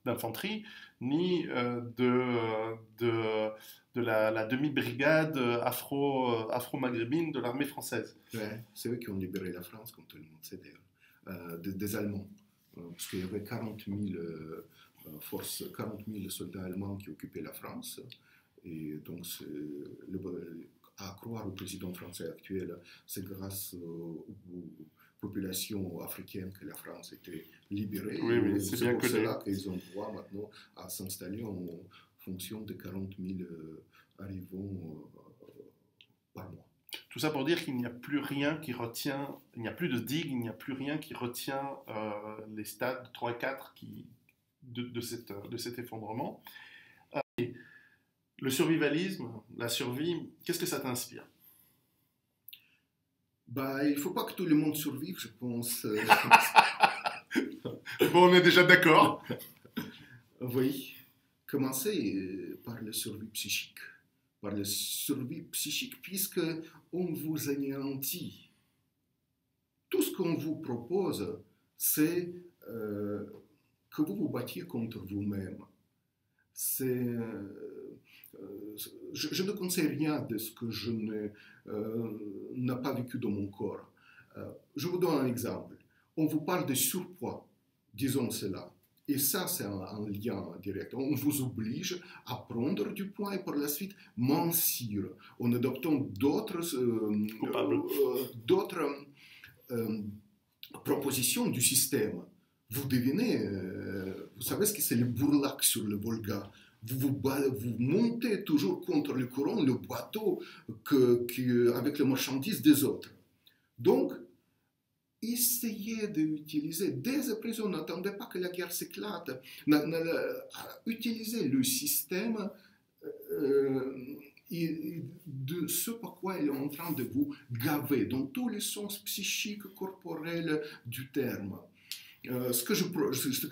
d'infanterie, ni de la demi-brigade afro-maghrébine de l'armée française. Ouais, c'est eux qui ont libéré la France, comme tout le monde sait d'ailleurs, des Allemands. Parce qu'il y avait 40 000 soldats allemands qui occupaient la France. Et donc, à croire au président français actuel, c'est grâce aux populations africaines que la France était libérée. Oui, oui, c'est pour cela qu'ils ont droit maintenant à s'installer en fonction de 40 000 arrivants par mois. Tout ça pour dire qu'il n'y a plus rien qui retient, il n'y a plus de digue, il n'y a plus rien qui retient les stades 3 et 4 de cet effondrement. Et le survivalisme, la survie, qu'est-ce que ça t'inspire? Il ne faut pas que tout le monde survive, je pense. Bon, on est déjà d'accord. Oui, commencez par la survie psychique. Par la survie psychique, puisque on vous anéantit. Tout ce qu'on vous propose, c'est que vous vous battiez contre vous-même. Je ne conseille rien de ce que je n'ai pas vécu dans mon corps. Je vous donne un exemple. On vous parle de surpoids, disons cela. Et ça, c'est un lien direct. On vous oblige à prendre du poids et par la suite mincir en adoptant d'autres propositions du système. Vous devinez, vous savez ce que c'est le bourlac sur le Volga. Vous montez toujours contre le courant, le bateau avec les marchandises des autres. Donc, essayez d'utiliser, dès à présent, n'attendez pas que la guerre s'éclate, utilisez le système de ce par quoi il est en train de vous gaver, dans tous les sens psychiques, corporels du terme. Ce que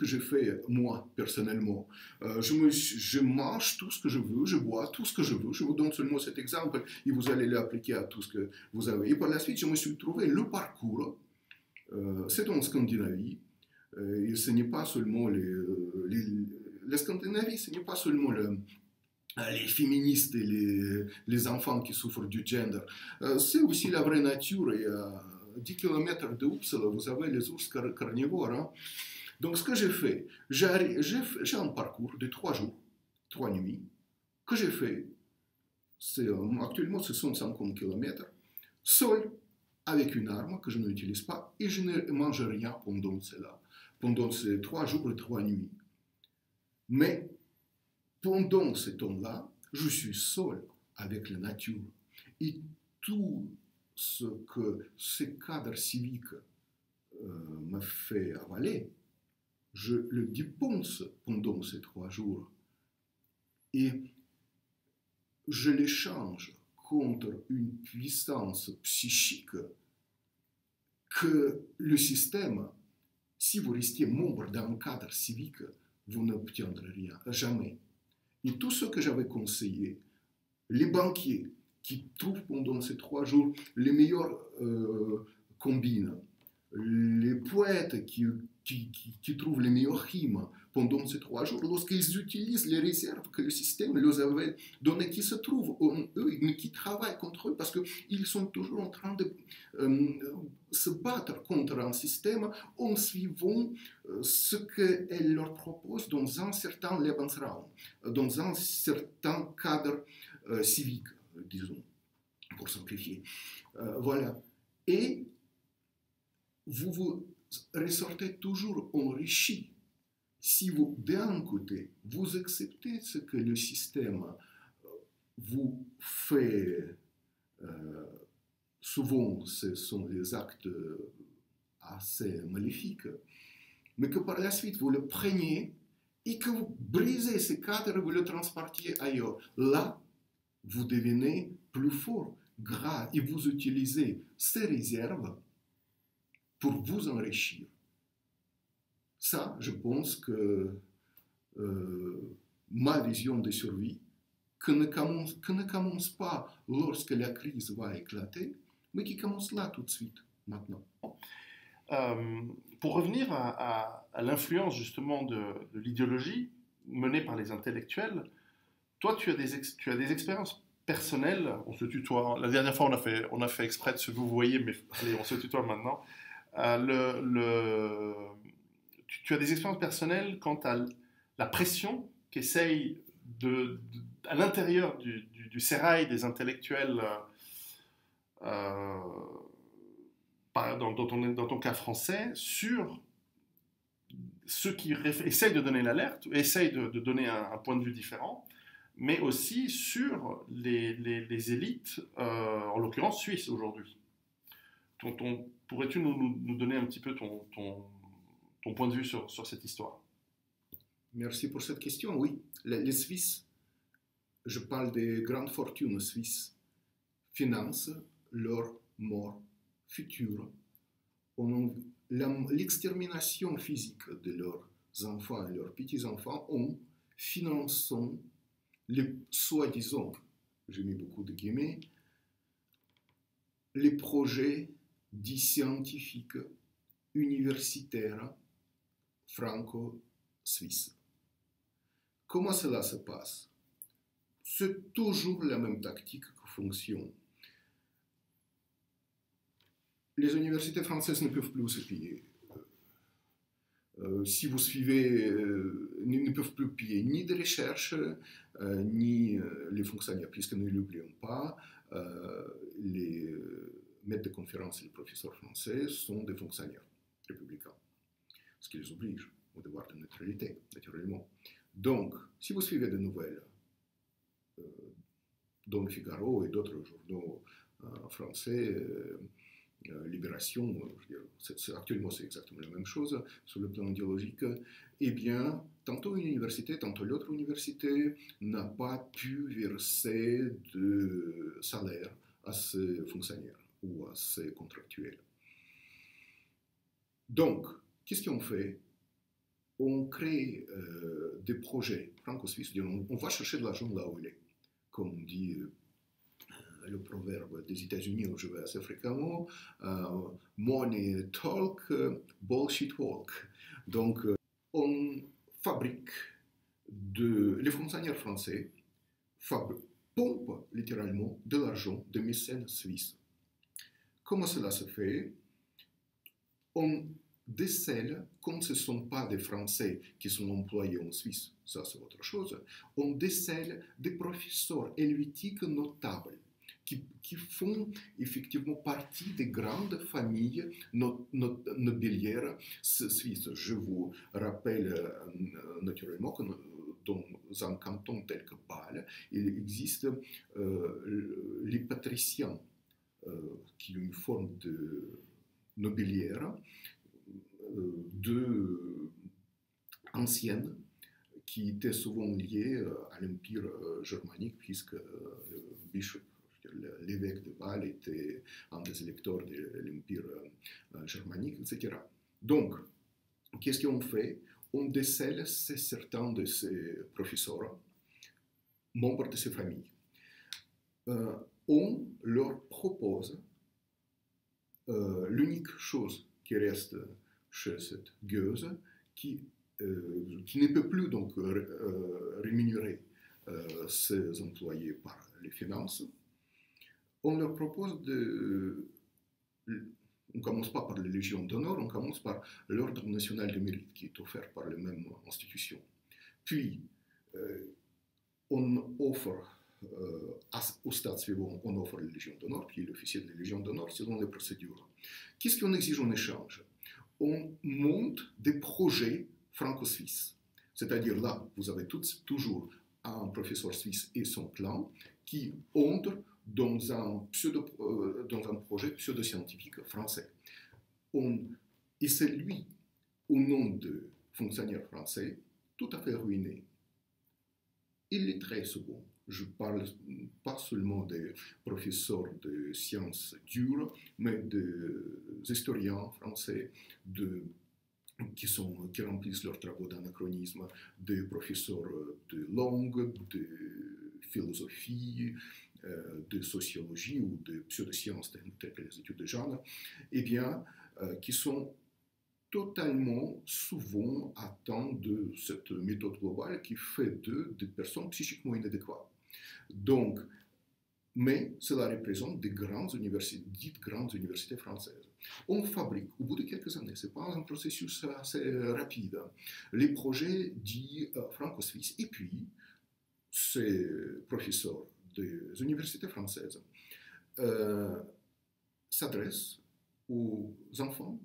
je fais, moi, personnellement, je mange tout ce que je veux, je bois tout ce que je veux. Je vous donne seulement cet exemple et vous allez l'appliquer à tout ce que vous avez. Et par la suite, je me suis trouvé le parcours. C'est en Scandinavie. Et ce n'est pas seulement la Scandinavie, ce n'est pas seulement les féministes et les enfants qui souffrent du gender. C'est aussi la vraie nature. Et 10 km de Uppsala, vous avez les ours carnivores. Hein. Donc, ce que j'ai fait, j'ai un parcours de 3 jours, 3 nuits, que j'ai fait, actuellement, ce sont 50 km, seul, avec une arme que je n'utilise pas, et je ne mange rien pendant ces 3 jours et 3 nuits. Mais, pendant ce temps-là, je suis seul avec la nature. Et tout ce que ce cadre civique m'a fait avaler, je le dépense pendant ces 3 jours et je l'échange contre une puissance psychique que le système, si vous restiez membre d'un cadre civique, vous n'obtiendrez rien, jamais. Et tout ce que j'avais conseillé, les banquiers qui trouvent pendant ces 3 jours les meilleures combines, les poètes qui trouvent les meilleures rimes pendant ces 3 jours, lorsqu'ils utilisent les réserves que le système leur avait données, qui se trouvent en eux, mais qui travaillent contre eux, parce qu'ils sont toujours en train de se battre contre un système en suivant ce qu'elle leur propose dans un certain Lebensraum, dans un certain cadre civique, disons, pour simplifier. Voilà. Et vous ressortez toujours enrichi si vous, d'un côté, vous acceptez ce que le système vous fait. Souvent, ce sont des actes assez maléfiques, mais que par la suite, vous le preniez et que vous brisez ce cadre et vous le transportiez ailleurs. Là, vous devenez plus fort, gras, et vous utilisez ces réserves pour vous enrichir. Ça, je pense que ma vision de survie, que ne commence pas lorsque la crise va éclater, mais qui commence là tout de suite, maintenant. Pour revenir à l'influence justement de l'idéologie menée par les intellectuels, toi tu as des expériences personnelles, on se tutoie, la dernière fois on a fait exprès de se vous voyez, mais allez, on se tutoie maintenant. Tu as des expériences personnelles quant à la pression qu'essaye à l'intérieur du sérail des intellectuels, dans ton cas français, sur ceux qui essayent de donner l'alerte, essayent de donner un point de vue différent, mais aussi sur les élites, en l'occurrence suisses aujourd'hui. Pourrais-tu nous donner un petit peu ton point de vue sur cette histoire? Merci pour cette question. Oui, les Suisses, je parle des grandes fortunes suisses, financent leur mort future. L'extermination physique de leurs enfants et leurs petits-enfants en finançant les soi-disant, j'ai mis beaucoup de guillemets, les projets dits scientifiques universitaires franco-suisses. Comment cela se passe? C'est toujours la même tactique qui fonctionne. Les universités françaises ne peuvent plus se payer. Si vous suivez, ne peuvent plus payer ni de recherche, ni les fonctionnaires, puisque ne l'oublions pas, les maîtres de conférences et les professeurs français sont des fonctionnaires républicains, ce qui les oblige au devoir de neutralité, naturellement. Donc, si vous suivez des nouvelles dans le Figaro et d'autres journaux français, Libération, actuellement c'est exactement la même chose sur le plan idéologique, eh bien, tantôt une université, tantôt l'autre université n'a pas pu verser de salaire à ses fonctionnaires ou à ses contractuels. Donc, qu'est-ce qu'on fait? On crée des projets franco-suisses, on va chercher de l'argent là où il est, comme on dit le proverbe des États-Unis où je vais assez fréquemment, money talk, bullshit walk. Donc, on fabrique les fonctionnaires français pompent littéralement de l'argent de mécènes suisses. Comment cela se fait? On décèle, comme ce ne sont pas des Français qui sont employés en Suisse, ça c'est autre chose, on décèle des professeurs helvétiques notables qui font effectivement partie des grandes familles nobiliaires suisses. Je vous rappelle naturellement que dans un canton tel que Bâle, il existe les patriciens qui ont une forme de nobiliaire ancienne qui était souvent liée à l'Empire germanique puisque Bishop, l'évêque de Bâle, était un des électeurs de l'Empire germanique, etc. Donc, qu'est-ce qu'on fait? On décèle certains de ces professeurs, membres de ces familles. On leur propose l'unique chose qui reste chez cette gueuse, qui ne peut plus donc rémunérer ses employés par les finances. On leur propose on ne commence pas par la Légion d'honneur, on commence par l'Ordre national de mérite qui est offert par les mêmes institutions. Puis, on offre, au stade suivant, on offre la Légion d'honneur, puis l'officier de la Légion d'honneur selon les procédures. Qu'est-ce qu'on exige en échange? On monte des projets franco-suisses. C'est-à-dire là, vous avez toujours un professeur suisse et son clan qui entrent dans un projet pseudo-scientifique français. Et c'est lui, au nom de fonctionnaires français, tout à fait ruiné. Il est très souvent, je parle pas seulement des professeurs de sciences dures, mais des historiens français, de qui remplissent leurs travaux d'anachronisme, des professeurs de langue, de philosophie, de sociologie ou de pseudosciences telles que les études de genre, eh bien, qui sont totalement souvent atteints de cette méthode globale qui fait d'eux des personnes psychiquement inadéquates. Donc, mais cela représente des grandes universités, dites grandes universités françaises. On fabrique, au bout de quelques années, ce n'est pas un processus assez rapide, les projets dits franco-suisses. Et puis, ces professeurs des universités françaises s'adressent aux enfants,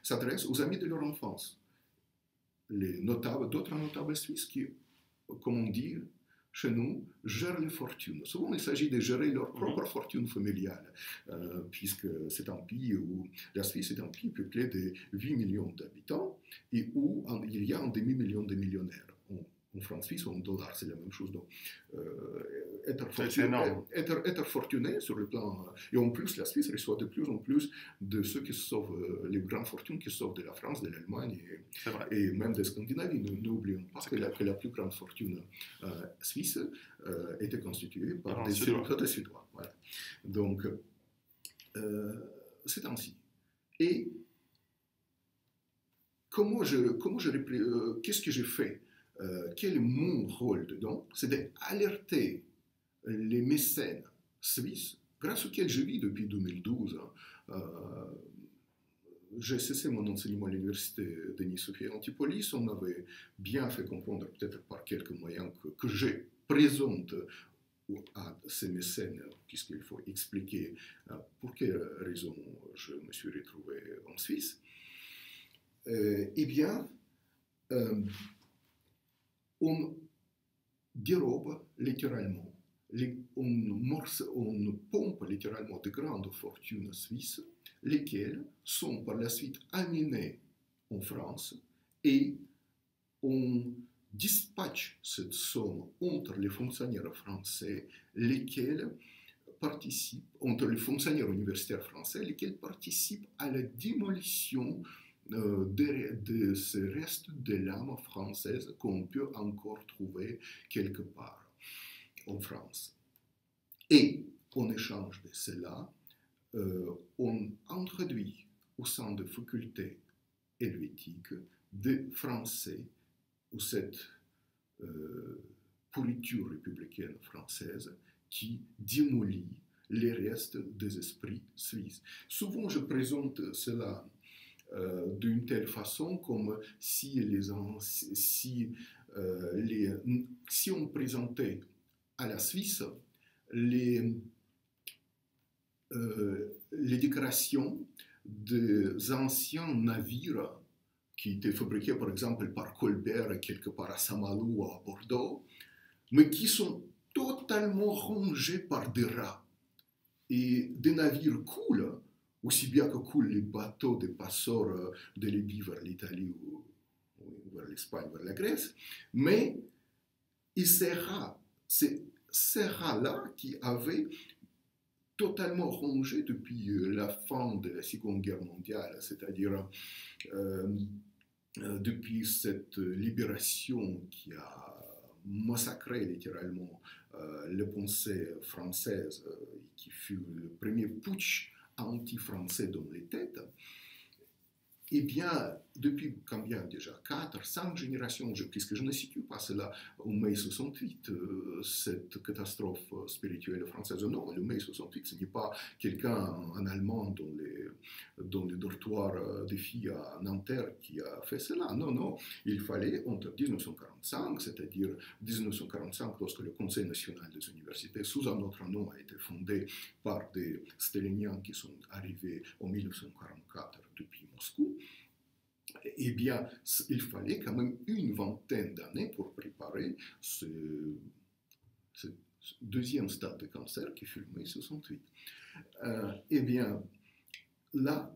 s'adressent aux amis de leur enfance. Les notables, d'autres notables suisses qui, comme on dit chez nous, gèrent les fortunes. Souvent, il s'agit de gérer leur propre fortune familiale, puisque c'est un pays où la Suisse est un pays peuplé de 8 millions d'habitants et où il y a un demi-million de millionnaires. En francs suisses ou en dollars, c'est la même chose. Donc, être fortuné sur le plan... Et en plus, la Suisse reçoit de plus en plus de ceux qui sauvent, les grandes fortunes qui sauvent de la France, de l'Allemagne et même de Scandinavie. N'oublions pas que la plus grande fortune suisse était constituée par des Suédois. Voilà. Donc, c'est ainsi. Et qu'est-ce que j'ai fait? Quel est mon rôle dedans? C'est d'alerter les mécènes suisses, grâce auxquels je vis depuis 2012. J'ai cessé mon enseignement à l'université Denis-Sophie Antipolis. On m'avait bien fait comprendre, peut-être par quelques moyens, que je présente à ces mécènes, puisqu'il faut expliquer pour quelles raisons je me suis retrouvé en Suisse. Eh bien, on dérobe littéralement, on pompe littéralement de grandes fortunes suisses, lesquelles sont par la suite amenées en France et on dispatche cette somme entre les fonctionnaires français, lesquels participent, entre les fonctionnaires universitaires français, lesquels participent à la démolition de ce reste de l'âme française qu'on peut encore trouver quelque part en France. Et en échange de cela, on introduit au sein de facultés helvétiques des Français ou cette pourriture républicaine française qui démolit les restes des esprits suisses. Souvent, je présente cela d'une telle façon comme si on présentait à la Suisse les décorations des anciens navires qui étaient fabriqués par exemple par Colbert quelque part à Saint-Malo ou à Bordeaux, mais qui sont totalement rongés par des rats. Et des navires coulent, aussi bien que coulent les bateaux des passeurs de Libye vers l'Italie ou vers l'Espagne, vers la Grèce, mais ces rats-là qui avaient totalement rongé depuis la fin de la Seconde Guerre mondiale, c'est-à-dire depuis cette libération qui a massacré littéralement les pensées françaises, qui fut le premier putsch anti-français dans les têtes, eh bien, depuis combien déjà 4, 5 générations, puisque je ne situe pas cela au mai 68, cette catastrophe spirituelle française. Non, le mai 68, ce n'est pas quelqu'un, un Allemand dans les dortoirs des filles à Nanterre qui a fait cela. Non, non, il fallait entre 1945, c'est-à-dire 1945, lorsque le Conseil national des universités, sous un autre nom, a été fondé par des staliniens qui sont arrivés en 1944 depuis Moscou, eh bien, il fallait quand même une vingtaine d'années pour préparer ce deuxième stade de cancer qui fut le mai 68. Eh bien, là,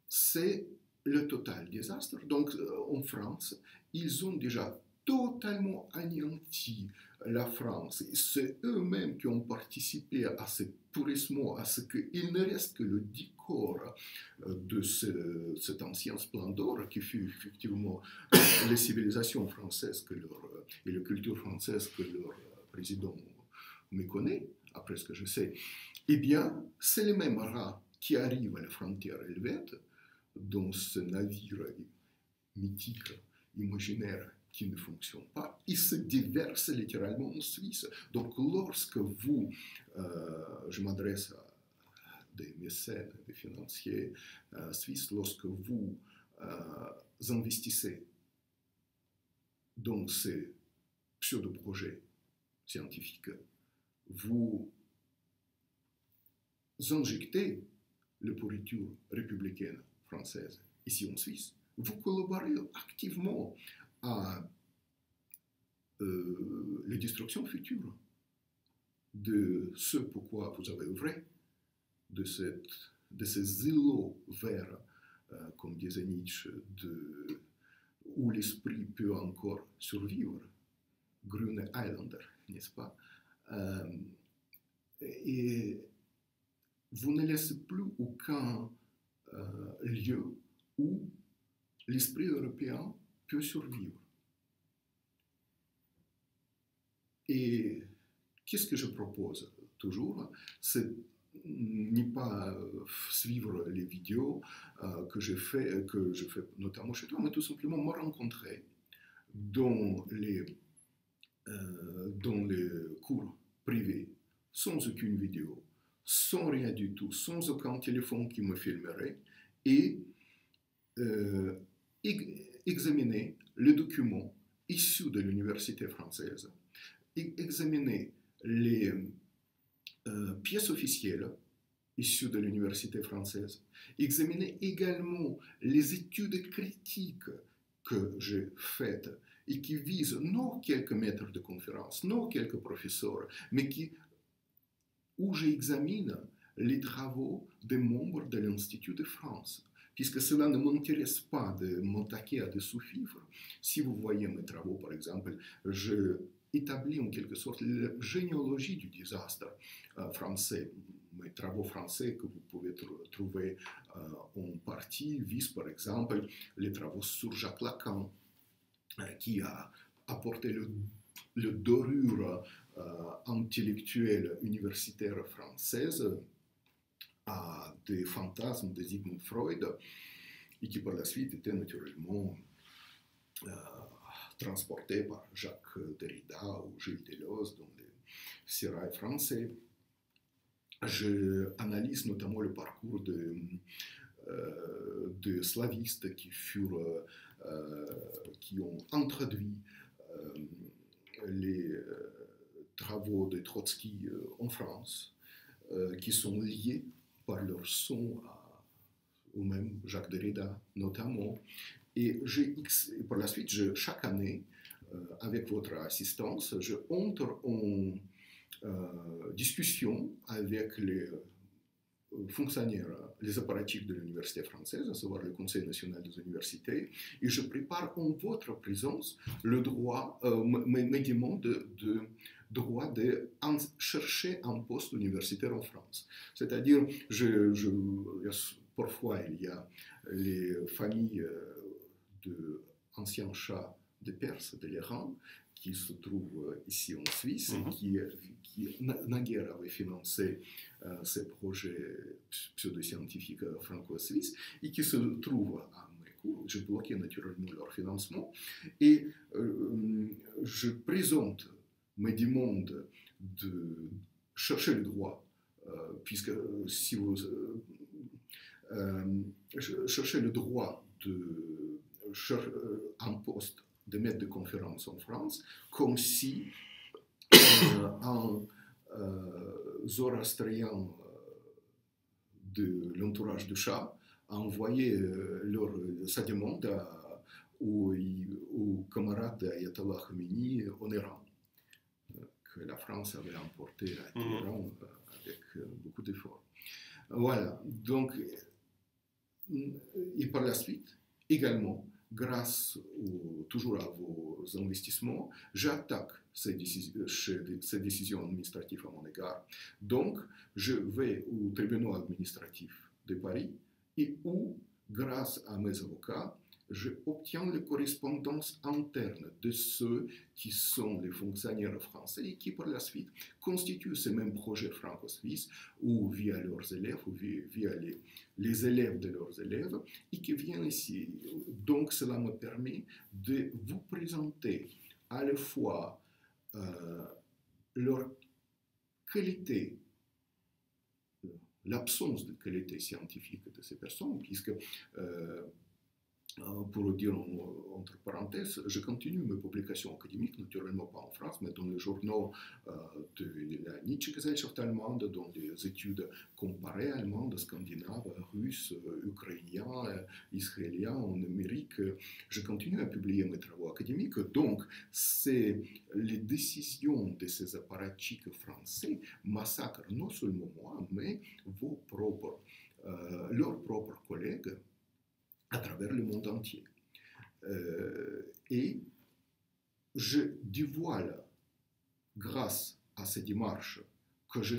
c'est le total désastre. Donc, en France, ils ont déjà totalement anéanti la France. C'est eux-mêmes qui ont participé à ce pourrissement, à ce qu'il ne reste que le décor de cet ancien splendeur qui fut effectivement les civilisations françaises et la culture française que leur président méconnaît, après ce que je sais. Eh bien, c'est les mêmes rats qui arrivent à la frontière helvète, dans ce navire mythique, imaginaire, qui ne fonctionne pas, il se déverse littéralement en Suisse. Donc lorsque vous, je m'adresse à des mécènes, des financiers suisses, lorsque vous investissez dans ces pseudo-projets scientifiques, vous injectez la pourriture républicaine française ici en Suisse, vous collaborez activement à la destruction future de ce pourquoi vous avez œuvré, de ces îlots verts, comme disait Nietzsche, où l'esprit peut encore survivre, Grüne Eilander, n'est-ce pas? Et vous ne laissez plus aucun lieu où l'esprit européen peut survivre. Et qu'est-ce que je propose toujours? C'est ne pas suivre les vidéos que je fais notamment chez toi, mais tout simplement me rencontrer dans les cours privés, sans aucune vidéo, sans rien du tout, sans aucun téléphone qui me filmerait, et examiner les documents issus de l'université française, examiner les pièces officielles issues de l'université française, examiner également les études critiques que j'ai faites et qui visent non quelques maîtres de conférences, non quelques professeurs, mais où j'examine les travaux des membres de l'Institut de France. Puisque cela ne m'intéresse pas de m'attaquer à des sous-fifres. Si vous voyez mes travaux, par exemple, je établis en quelque sorte la généalogie du désastre français. Mes travaux français que vous pouvez trouver en partie visent, par exemple, les travaux sur Jacques Lacan, qui a apporté le dorure intellectuelle universitaire française à des fantasmes de Sigmund Freud, et qui par la suite était naturellement transporté par Jacques Derrida ou Gilles Deleuze dans les sérails français. Je analyse notamment le parcours de slavistes qui ont introduit les travaux de Trotsky en France, qui sont liés par leur son au même Jacques Derrida notamment. Et par la suite, chaque année, avec votre assistance, je entre en discussion avec les fonctionnaires, les apparatchiks de l'université française, à savoir le Conseil national des universités, et je prépare en votre présence le droit, mes demandes de droit de chercher un poste universitaire en France. C'est-à-dire, parfois, il y a les familles d'anciens chats de Perse, de l'Iran, qui se trouvent ici en Suisse, qui naguère avaient financé ces projets pseudo-scientifiques franco-suisses, et qui se trouvent à mes cours. Je bloquais naturellement leur financement, et je présente mes demandes de chercher le droit, puisque si vous cherchez le droit de un poste de maître de conférence en France, comme si un zoroastrien de l'entourage du Shah a envoyé sa demande au camarade d'Ayatollah Khomeini en Iran, que la France avait emporté à Téhéran avec beaucoup d'efforts. Voilà, donc, et par la suite, également, grâce toujours à vos investissements, j'attaque ces décisions administratives à mon égard. Donc, je vais au tribunal administratif de Paris et où, grâce à mes avocats, je obtiens les correspondances internes de ceux qui sont les fonctionnaires français et qui, par la suite, constituent ce même projet franco-suisse ou via leurs élèves ou via les élèves de leurs élèves et qui viennent ici. Donc, cela me permet de vous présenter à la fois leur qualité, l'absence de qualité scientifique de ces personnes, puisque pour le dire entre parenthèses, je continue mes publications académiques, naturellement pas en France, mais dans les journaux de la Nietzsche-Gesellschaft allemande, dans les études comparées allemandes, scandinaves, russes, ukrainiens, israéliens, en Amérique. Je continue à publier mes travaux académiques. Donc, c'est les décisions de ces apparatchiks français massacrent non seulement moi, mais leurs propres collègues à travers le monde entier. Et je dévoile, grâce à ces démarches que je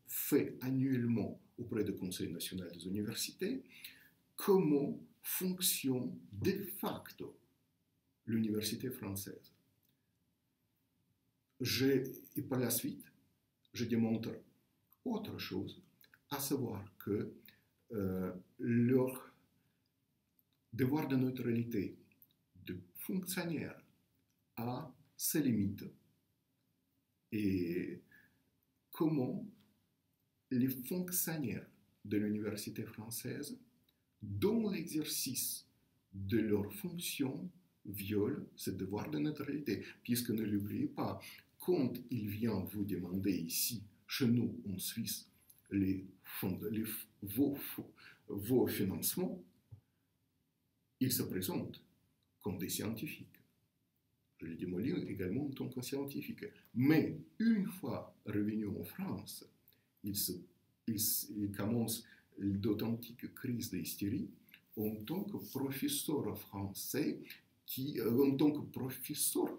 fais annuellement auprès du Conseil national des universités, comment fonctionne de facto l'université française. Et par la suite, je démontre autre chose, à savoir que leur devoir de neutralité de fonctionnaire a ses limites et comment les fonctionnaires de l'université française, dans l'exercice de leur fonction, violent ce devoir de neutralité. Puisque ne l'oubliez pas, quand il vient vous demander ici, chez nous en Suisse, vos financements, ils se présentent comme des scientifiques. Je les démolis également en tant que scientifiques. Mais une fois revenus en France, ils commencent d'authentiques crises d'hystérie en tant que professeur français, en tant que professeur,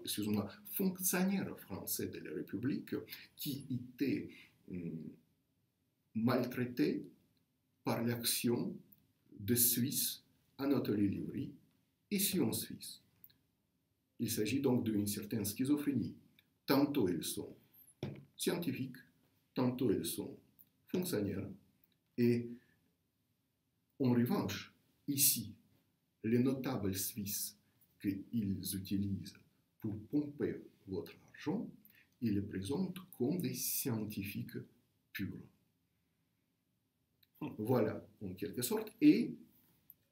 fonctionnaire français de la République, qui était maltraité par l'action des Suisses Anatolie Livry, ici en Suisse. Il s'agit donc d'une certaine schizophrénie. Tantôt ils sont scientifiques, tantôt ils sont fonctionnaires. Et en revanche, ici, les notables suisses qu'ils utilisent pour pomper votre argent, ils les présentent comme des scientifiques purs. Voilà, en quelque sorte. Et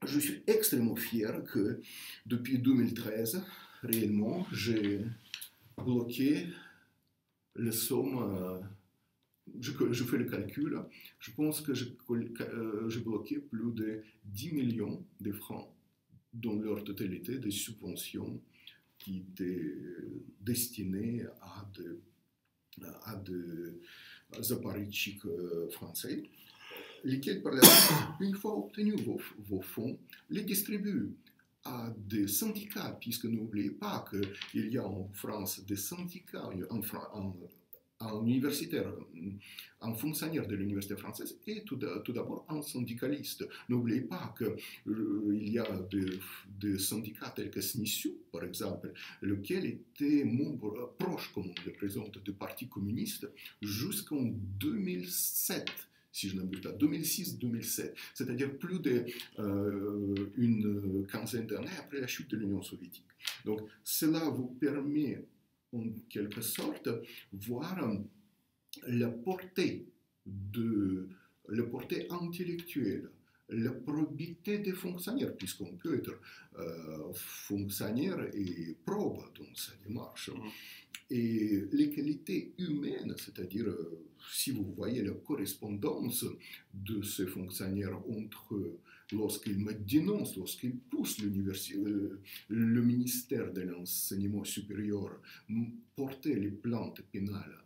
je suis extrêmement fier que depuis 2013, réellement, j'ai bloqué les sommes. Je fais le calcul. Je pense que j'ai bloqué plus de 10 millions de francs dans leur totalité des subventions qui étaient destinées à des apparatchiks français, lesquels, par la suite, une fois obtenus vos fonds, les distribuent à des syndicats, puisque n'oubliez pas qu'il y a en France des syndicats, un universitaire, un fonctionnaire de l'université française et tout d'abord un syndicaliste. N'oubliez pas qu'il y a des syndicats tels que SNISU, par exemple, lequel était membre proche, comme on le présente, du Parti communiste jusqu'en 2007. Si je n'abuse pas, 2006-2007, c'est-à-dire plus d'une quinzaine d'années après la chute de l'Union soviétique. Donc, cela vous permet, en quelque sorte, voir la portée intellectuelle, la probité des fonctionnaires, puisqu'on peut être fonctionnaire et probe dans sa démarche. Et les qualités humaines, c'est-à-dire, si vous voyez la correspondance de ces fonctionnaires entre eux, lorsqu'ils me dénoncent, lorsqu'ils poussent le ministère de l'enseignement supérieur porter les plaintes pénales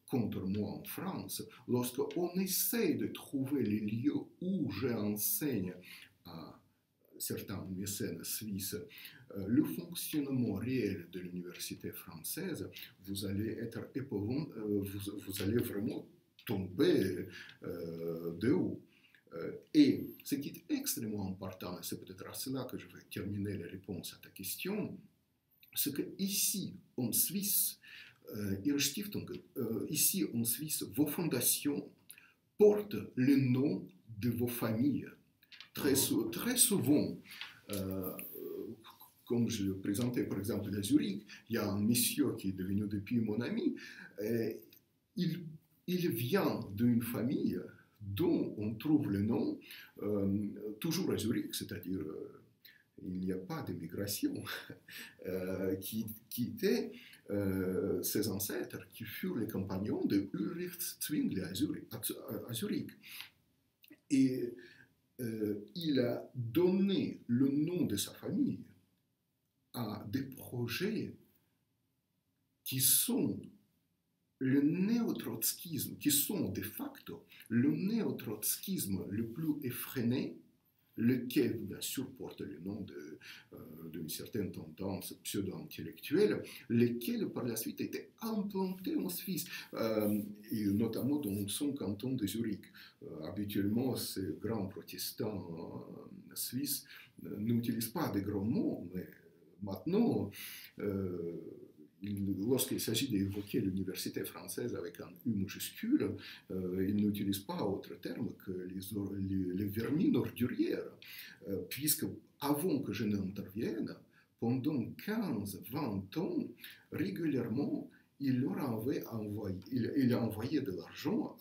contre moi en France, lorsqu'on essaie de trouver les lieux où j'enseigne à certains mécènes suisses, le fonctionnement réel de l'université française, vous allez être épouvant, vous allez vraiment tomber de haut. Et ce qui est extrêmement important, et c'est peut-être à cela que je vais terminer les réponses à ta question, c'est qu'ici en Suisse, ici en Suisse, vos fondations portent le nom de vos familles. Très souvent, comme je le présentais par exemple à Zurich, il y a un monsieur qui est devenu depuis mon ami, il vient d'une famille dont on trouve le nom toujours à Zurich, c'est-à-dire il n'y a pas d'immigration, qui étaient ses ancêtres qui furent les compagnons de Ulrich Zwingli à Zurich. Et il a donné le nom de sa famille à des projets qui sont le néo-trotskisme, qui sont de facto le néo-trotskisme le plus effréné, lequel bien sûr porte le nom d'une certaine tendance pseudo-intellectuelle, lesquels par la suite étaient implantés en Suisse, et notamment dans son canton de Zurich. Habituellement, ces grands protestants suisses n'utilisent pas de grands mots, mais maintenant, lorsqu'il s'agit d'évoquer l'université française avec un U majuscule, ils n'utilisent pas autre terme que les vermines ordurières, puisque avant que je n'intervienne, pendant 15-20 ans, régulièrement, il a envoyé de l'argent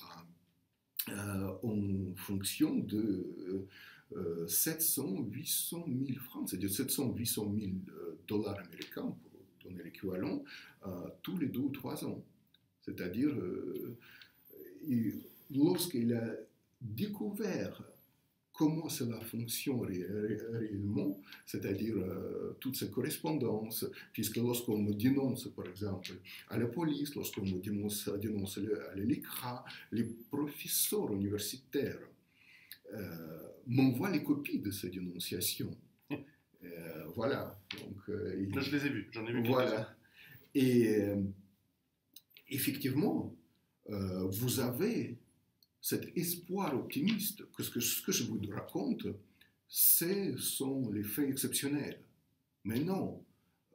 en fonction de 700-800 000 francs, c'est-à-dire 700-800 000 dollars américains, pour donner l'équivalent, tous les 2 ou 3 ans. C'est-à-dire, lorsqu'il a découvert comment cela fonctionne réellement, c'est-à-dire toutes ces correspondances, puisque lorsqu'on me dénonce, par exemple, à la police, lorsqu'on me dénonce à l'ELICRA, les professeurs universitaires m'envoient les copies de ces dénonciations. Voilà. Donc, là, je les ai vus, j'en ai vu quelques-uns. Voilà. Et effectivement, vous avez cet espoir optimiste que ce que je vous raconte, ce sont les faits exceptionnels. Mais non,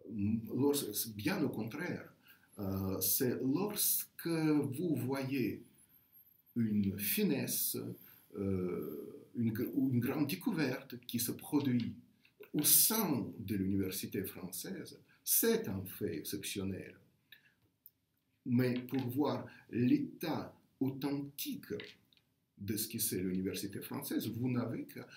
bien au contraire, c'est lorsque vous voyez une finesse, une grande découverte qui se produit au sein de l'université française, c'est un fait exceptionnel. Mais pour voir l'état authentique de ce que c'est l'université française, vous n'avez qu'à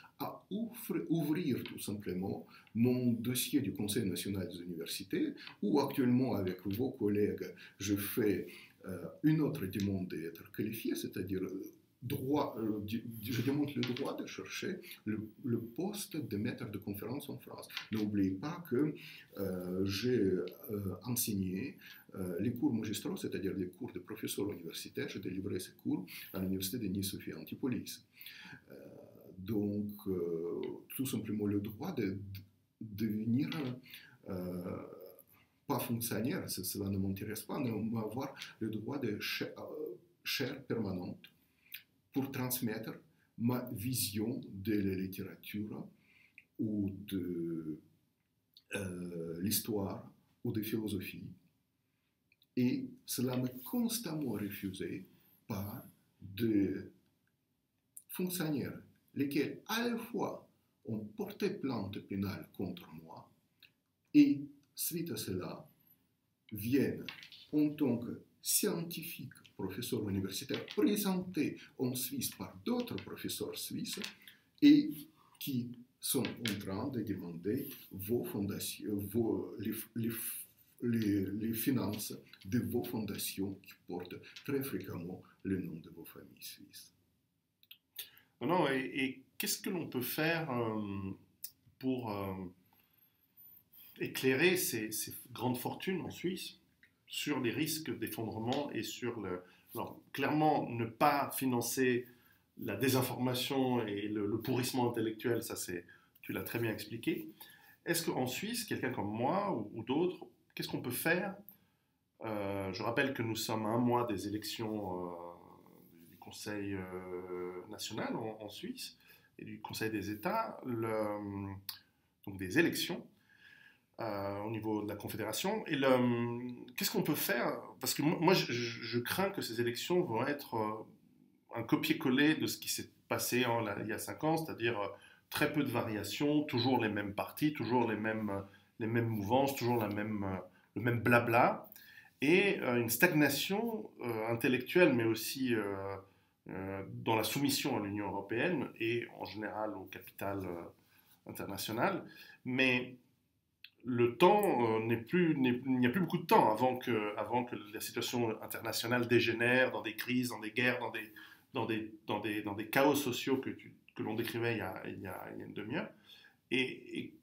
ouvrir tout simplement mon dossier du Conseil national des universités, où actuellement avec vos collègues, je fais une autre demande d'être qualifié, c'est-à-dire je demande le droit de chercher le poste de maître de conférence en France. N'oubliez pas que j'ai enseigné les cours magistraux, c'est-à-dire les cours de professeur universitaire. J'ai délivré ces cours à l'université de Nice-Sophie Antipolis. Donc, tout simplement le droit de devenir pas fonctionnaire, cela ne m'intéresse pas, mais avoir le droit de chaire permanente pour transmettre ma vision de la littérature ou de l'histoire ou de philosophie. Et cela m'est constamment refusé par des fonctionnaires, lesquels à la fois ont porté plainte pénale contre moi et, suite à cela, viennent en tant que scientifiques, professeurs universitaires présentés en Suisse par d'autres professeurs suisses et qui sont en train de demander vos fondations, les finances de vos fondations qui portent très fréquemment le nom de vos familles suisses. Non, et qu'est-ce que l'on peut faire pour éclairer ces grandes fortunes en Suisse sur les risques d'effondrement et sur alors, clairement, ne pas financer la désinformation et le pourrissement intellectuel, ça c'est tu l'as très bien expliqué. Est-ce qu'en Suisse, quelqu'un comme moi ou d'autres, qu'est-ce qu'on peut faire? Je rappelle que nous sommes à un mois des élections du Conseil national en Suisse et du Conseil des États, donc des élections au niveau de la Confédération. Et qu'est-ce qu'on peut faire? Parce que moi, je crains que ces élections vont être un copier-coller de ce qui s'est passé il y a 5 ans, c'est-à-dire très peu de variations, toujours les mêmes partis, toujours les mêmes mouvances, toujours le même blabla, et une stagnation intellectuelle, mais aussi dans la soumission à l'Union européenne et en général au capital international. Mais le temps il n'y a plus beaucoup de temps avant que la situation internationale dégénère dans des crises, dans des guerres, dans des chaos sociaux que l'on décrivait il y a une demi-heure. Et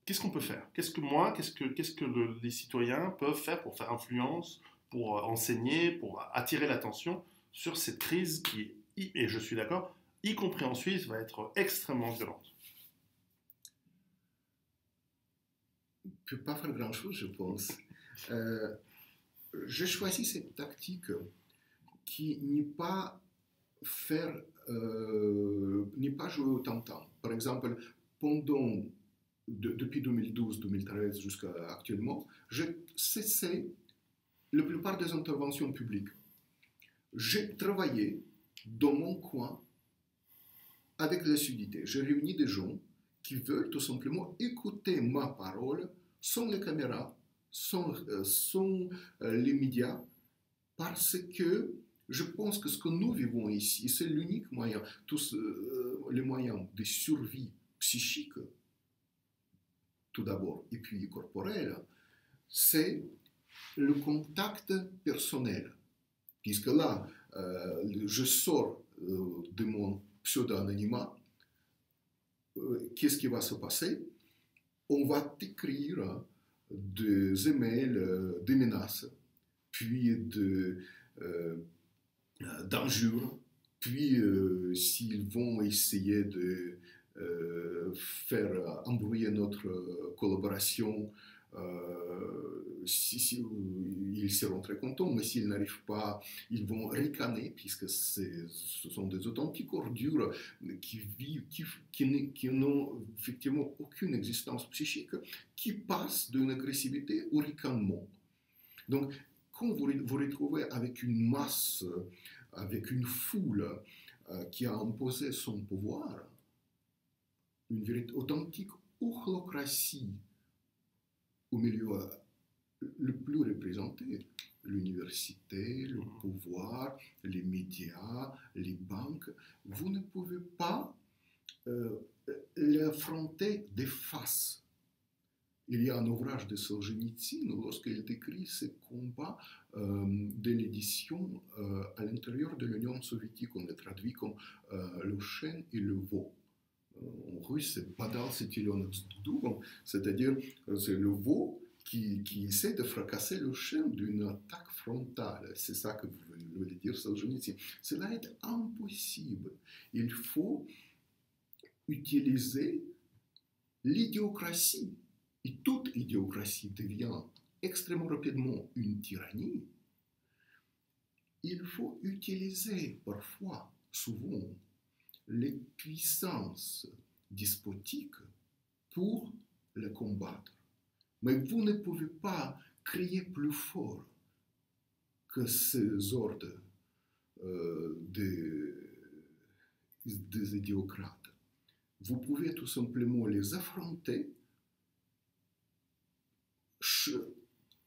qu'est-ce qu'on peut faire? Qu'est-ce que les citoyens peuvent faire pour faire influence, pour enseigner, pour attirer l'attention sur cette crise qui, et je suis d'accord, y compris en Suisse, va être extrêmement violente? On ne peut pas faire grand-chose, je pense. J'ai choisi cette tactique qui n'est pas n'est pas jouer au tam-tam. Par exemple, depuis 2012-2013 jusqu'à actuellement, j'ai cessé la plupart des interventions publiques. J'ai travaillé dans mon coin avec la lucidité. J'ai réuni des gens qui veulent tout simplement écouter ma parole sans les caméras, sans les médias, parce que je pense que ce que nous vivons ici, c'est l'unique moyen, tous les moyens de survie psychique, tout d'abord, et puis corporel, c'est le contact personnel. Puisque là, je sors de mon pseudo-anonymat, qu'est-ce qui va se passer? On va t'écrire des emails de menaces, puis d'injures, puis s'ils vont essayer de faire embrouiller notre collaboration, ils seront très contents, mais s'ils n'arrivent pas, ils vont ricaner, puisque ce sont des authentiques ordures qui n'ont effectivement aucune existence psychique, qui passent d'une agressivité au ricanement. Donc, quand vous vous retrouvez avec une masse, avec une foule qui a imposé son pouvoir, une véritable authentique ochlocratie au milieu le plus représenté, l'université, le pouvoir, les médias, les banques, vous ne pouvez pas l'affronter de face. Il y a un ouvrage de Solzhenitsyn lorsqu'il décrit ses combats de l'édition à l'intérieur de l'Union soviétique. On le traduit comme le chêne et le veau. En russe, c'est badal setilonok sdugom, c'est-à-dire c'est le veau qui essaie de fracasser le chêne d'une attaque frontale. C'est ça que vous voulez dire Solzhenitsyn. Cela est impossible. Il faut utiliser l'idiocratie. Et toute idiocratie devient extrêmement rapidement une tyrannie. Il faut utiliser parfois, souvent, les puissances despotiques pour les combattre. Mais vous ne pouvez pas crier plus fort que ces ordres des idiocrates. Vous pouvez tout simplement les affronter,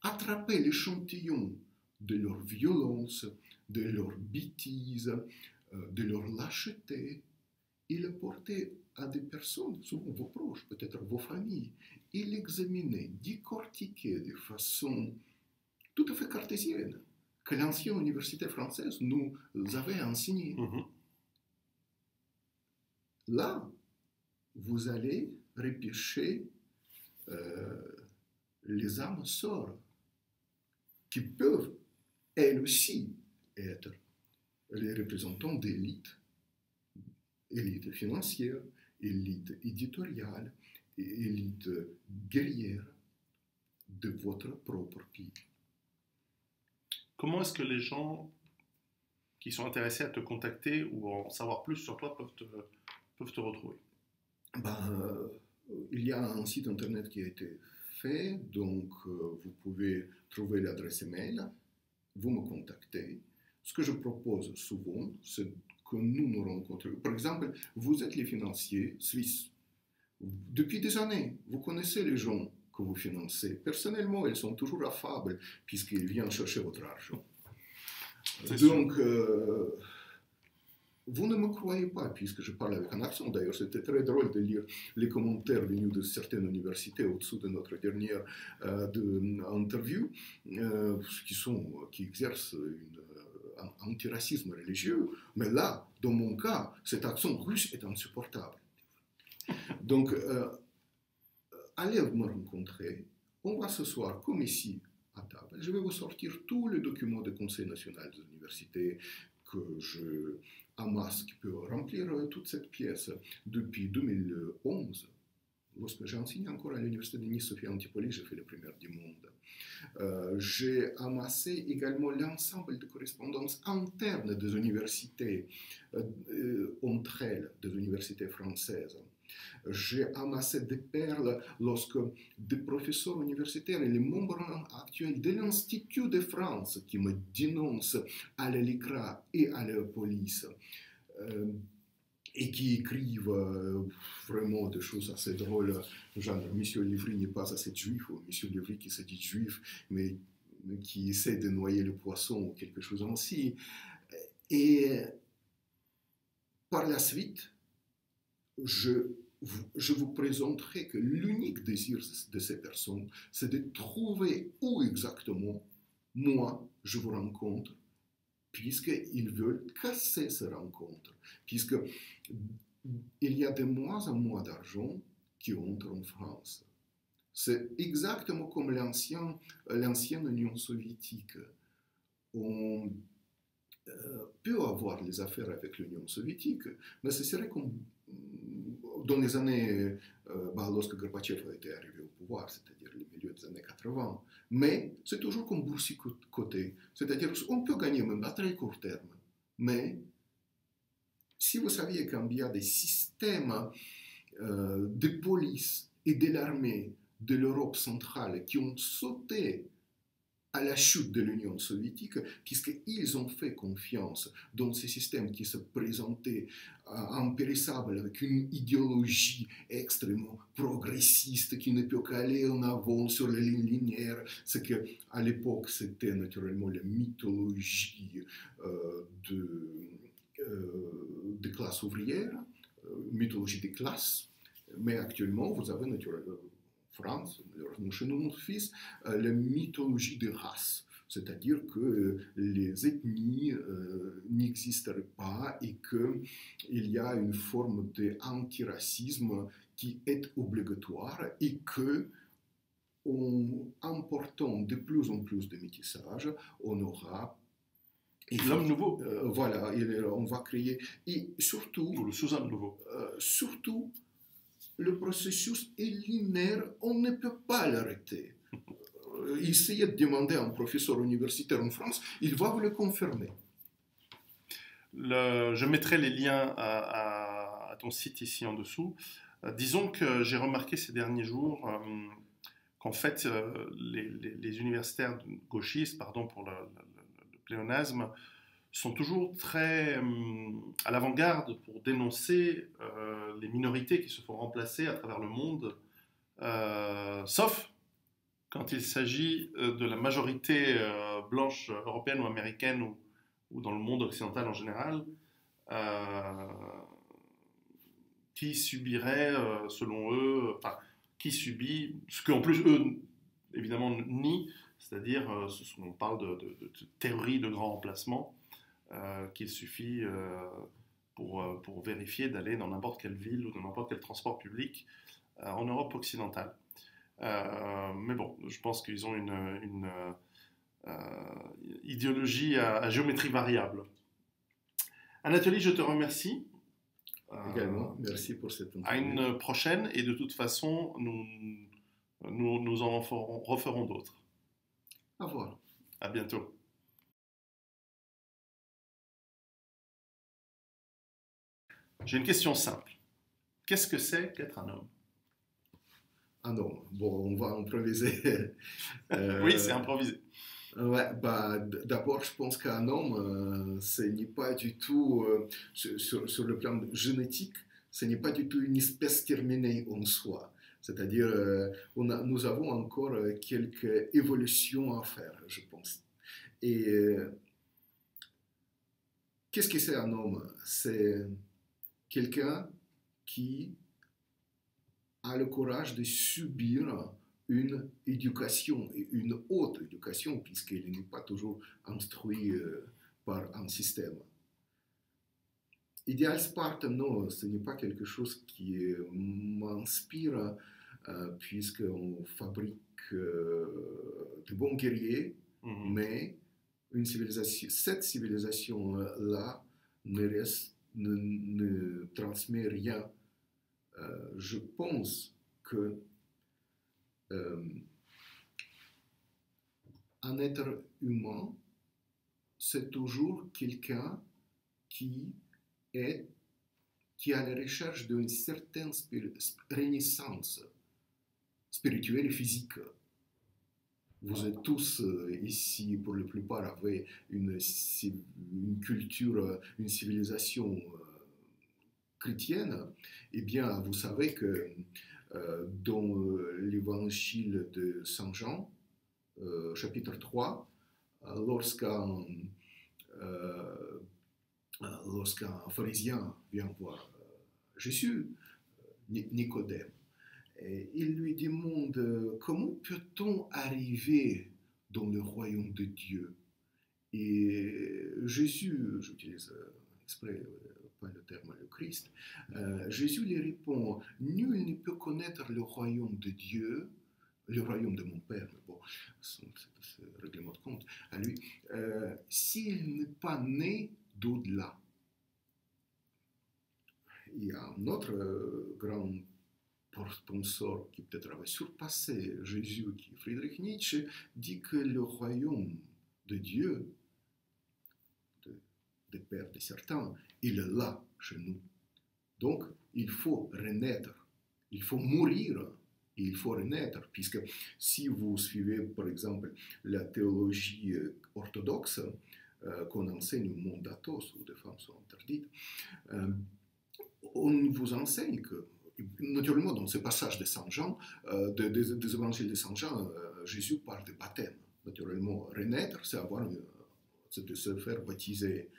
attraper l'échantillon de leur violence, de leur bêtise, de leur lâcheté, et le porter à des personnes, souvent vos proches, peut-être vos familles, et l'examiner, décortiquer de façon tout à fait cartésienne, que l'ancienne université française nous avait enseigné. Là, vous allez repêcher les âmes sœurs qui peuvent, elles aussi, être les représentants d'élites, élite financière, élite éditoriale, élite guerrière de votre propre pays. Comment est-ce que les gens qui sont intéressés à te contacter ou à en savoir plus sur toi peuvent te retrouver? Il y a un site internet qui a été fait, donc vous pouvez trouver l'adresse email, vous me contactez. Ce que je propose souvent, c'est que nous nous rencontrions. Par exemple, vous êtes les financiers suisses. Depuis des années, vous connaissez les gens que vous financez. Personnellement, ils sont toujours affables puisqu'ils viennent chercher votre argent. Donc, vous ne me croyez pas, puisque je parle avec un accent. D'ailleurs, c'était très drôle de lire les commentaires venus de certaines universités au-dessous de notre dernière interview, qui exercent un antiracisme religieux. Mais là, dans mon cas, cet accent russe est insupportable. Donc, allez me rencontrer. On va ce soir, comme ici, à table. Je vais vous sortir tous les documents du Conseil national des universités que je amasse, qui peut remplir toute cette pièce depuis 2011. Lorsque j'ai enseigné encore à l'université de Nice, Sophia Antipolis, j'ai fait les premières du monde. J'ai amassé également l'ensemble de correspondances internes des universités, entre elles, des universités françaises. J'ai amassé des perles lorsque des professeurs universitaires et les membres actuels de l'Institut de France qui me dénoncent à la LICRA et à la police et qui écrivent vraiment des choses assez drôles, genre Monsieur Livry n'est pas assez juif, ou Monsieur Livry qui se dit juif, mais qui essaie de noyer le poisson ou quelque chose ainsi. Et par la suite, je vous présenterai que l'unique désir de ces personnes, c'est de trouver où exactement, moi, je vous rencontre, puisqu'ils veulent casser ces rencontres, puisqu'il y a de moins en moins d'argent qui entre en France. C'est exactement comme l'ancienne Union soviétique. On peut avoir les affaires avec l'Union soviétique, mais ce serait comme dans les années, lorsque Gorbatchev a été arrivé au pouvoir, c'est-à-dire le milieu des années 80, mais c'est toujours comme boursicoté, c'est-à-dire qu'on peut gagner même à très court terme, mais si vous saviez qu'il y a des systèmes de police et de l'armée de l'Europe centrale qui ont sauté à la chute de l'Union soviétique, puisqu'ils ont fait confiance dans ces systèmes qui se présentaient impérissables avec une idéologie extrêmement progressiste qui ne peut qu'aller en avant sur les lignes linéaires. C'est qu'à l'époque, c'était naturellement la mythologie de classe ouvrière, mythologie des classes, mais actuellement, vous avez naturellement France, malheureusement chez nous, mon fils, la mythologie des races, c'est-à-dire que les ethnies n'existeraient pas et qu'il y a une forme d'antiracisme qui est obligatoire et que, en important de plus en plus de métissage, on aura l'homme nouveau. Voilà, on va créer, et surtout, ou le sous-homme nouveau. Surtout, le processus est linéaire, on ne peut pas l'arrêter. Essayez de demander à un professeur universitaire en France, il va vous le confirmer. Je mettrai les liens à ton site ici en dessous. Disons que j'ai remarqué ces derniers jours qu'en fait, les universitaires gauchistes, pardon pour le pléonasme, sont toujours très à l'avant-garde pour dénoncer les minorités qui se font remplacer à travers le monde, sauf quand il s'agit de la majorité blanche européenne ou américaine ou dans le monde occidental en général, qui subirait, selon eux, qui subit, ce qu'en plus eux, évidemment, nient, c'est-à-dire, on parle de théorie de grand remplacement, qu'il suffit pour vérifier d'aller dans n'importe quelle ville ou dans n'importe quel transport public en Europe occidentale. Mais bon, je pense qu'ils ont une idéologie à géométrie variable. Anatoly, je te remercie. Également, merci pour cette À interview. une prochaine, et de toute façon, nous en referons d'autres. Au revoir. À bientôt. J'ai une question simple. Qu'est-ce que c'est qu'être un homme? Ah non, bon, on va improviser. Oui, c'est improvisé. Ouais, bah, d'abord, je pense qu'un homme, ce n'est pas du tout, sur le plan génétique, ce n'est pas du tout une espèce terminée en soi. C'est-à-dire, nous avons encore quelques évolutions à faire, je pense. Et qu'est-ce que c'est un homme? C'est quelqu'un qui a le courage de subir une éducation, et une haute éducation, puisqu'il n'est pas toujours instruit par un système. Idéal Spartan, non, ce n'est pas quelque chose qui m'inspire, puisqu'on fabrique de bons guerriers, mais cette civilisation-là ne transmet rien. Je pense que un être humain, c'est toujours quelqu'un qui a la recherche d'une certaine renaissance spirituelle et physique. Vous êtes tous ici, pour la plupart, avez une culture, une civilisation chrétienne. Eh bien, vous savez que dans l'évangile de Saint Jean, chapitre 3, lorsqu'un pharisien vient voir Jésus, Nicodème, et il lui demande comment peut-on arriver dans le royaume de Dieu. Et Jésus, j'utilise exprès pas le terme le Christ, Jésus lui répond: nul ne peut connaître le royaume de Dieu, le royaume de mon Père, mais bon, c'est règlement de compte à lui, s'il n'est pas né d'au-delà. Il y a un autre grand penseur qui peut-être avait surpassé Jésus, qui Friedrich Nietzsche, dit que le royaume de Dieu, des pères de certains, il est là chez nous. Donc, il faut renaître, il faut mourir, et il faut renaître, puisque si vous suivez, par exemple, la théologie orthodoxe qu'on enseigne au monde d'Athos, où les femmes sont interdites, on vous enseigne que, naturellement, dans ce passage de Saint Jean, des évangiles de Saint Jean, Jésus parle de baptême. Naturellement, renaître, c'est de se faire baptiser.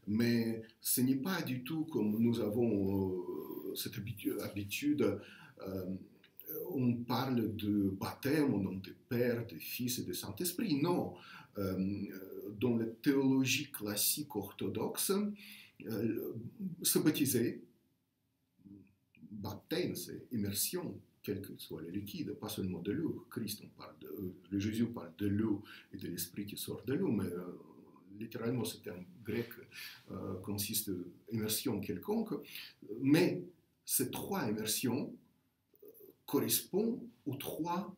Mais ce n'est pas du tout comme nous avons cette habitude. On parle de baptême au nom du Père, du Fils et du Saint-Esprit. Non. Dans la théologie classique orthodoxe, se baptiser, baptême, c'est immersion, quel que soit le liquide, pas seulement de l'eau. Le Jésus parle de l'eau et de l'esprit qui sort de l'eau, mais littéralement, ce terme grec consiste d'immersion quelconque. Mais ces trois immersions correspondent aux 3